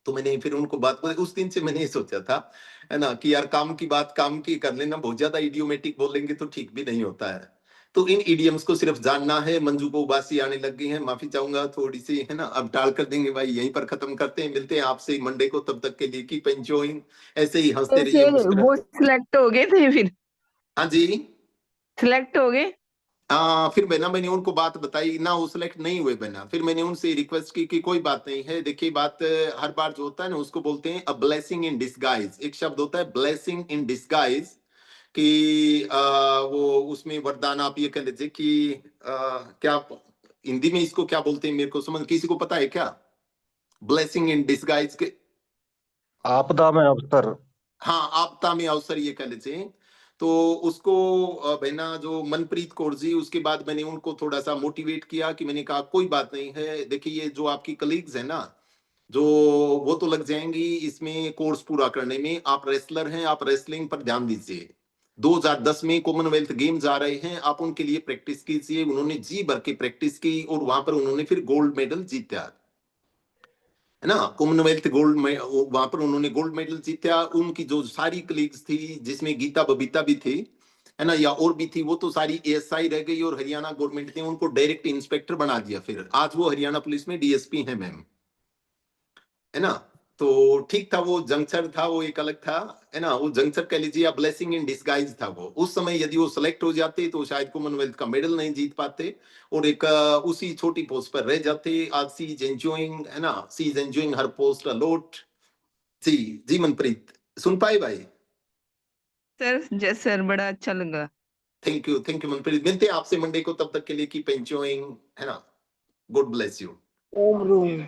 तो मैंने फिर उनको बात, उस दिन से मैंने ये सोचा था, है ना, कि यार काम की बात काम की कर लेना, बहुत ज्यादा इडियोमेटिक बोलेंगे तो ठीक भी नहीं होता है। तो इन इडियम्स को सिर्फ जानना है। मंजू को उबासी आने लग गई है, माफी चाहूंगा थोड़ी सी, है ना। अब टाल कर देंगे भाई, यहीं पर खत्म करते हैं, मिलते हैं आपसे मंडे को, तब तक के लिए कीप एंजॉयिंग, ऐसे ही हंसते रहिए वो मुस्कुराते। सिलेक्ट हो गए थे फिर, हाँ जी, सिलेक्ट हो गए। फिर मैंने उनको बात बताई ना, वो सिलेक्ट नहीं हुए बना। फिर मैंने उनसे रिक्वेस्ट की कि कोई बात नहीं है, देखिए बात हर बार जो होता है ना उसको बोलते हैं अ ब्लेसिंग इन डिस्गाइज, एक शब्द होता है ब्लेसिंग इन डिस्गाइज, कि वो उसमें वरदान, आप ये कह लीजिए कि क्या हिंदी में इसको क्या बोलते हैं, मेरे को समझ, किसी को पता है क्या ब्लेसिंग इन डिस्गाइज के? आपदा में अवसर। हाँ, आपदा में अवसर ये कह लीजिए। तो उसको बहना जो मनप्रीत कौर जी, उसके बाद मैंने उनको थोड़ा सा मोटिवेट किया कि मैंने कहा कोई बात नहीं है, देखिए ये जो आपकी कलीग्स है ना, जो वो तो लग जाएंगी इसमें कोर्स पूरा करने में, आप रेसलर हैं, आप रेसलिंग पर ध्यान दीजिए। 2010 में कॉमनवेल्थ गेम्स आ रहे हैं, आप उनके लिए प्रैक्टिस कीजिए। उन्होंने जी भर के प्रैक्टिस की और वहां पर उन्होंने फिर गोल्ड मेडल जीता, है ना। कॉमनवेल्थ गोल्ड में वहां पर उन्होंने गोल्ड मेडल जीता। उनकी जो सारी कलीग्स थी, जिसमें गीता बबीता भी थी, है ना, या और भी थी, वो तो सारी एएसआई रह गई और हरियाणा गवर्नमेंट ने उनको डायरेक्ट इंस्पेक्टर बना दिया। फिर आज वो हरियाणा पुलिस में डीएसपी है मैम, है ना। तो ठीक था, वो जंक्शन था, वो एक अलग था, है ना, वो जंक्शन कह लीजिए या ब्लेसिंग इन डिस्गाइज था वो। उस समय यदि वो सिलेक्ट हो जाते तो शायद कॉमनवेल्थ का मेडल नहीं जीत पाते और एक उसी छोटी पोस्ट पर रह जाते। आज सी इज एंजॉयिंग, है ना, she is enjoying her post a lot. जी जी मनप्रीत, सुन पाए भाई? सर जस सर बड़ा अच्छा लगा। थैंक यू मनप्रीत, मिलते हैं आपसे मंडे को, तब तक के लिए कीप एंजॉयिंग, है ना। God bless you. ओम रूम।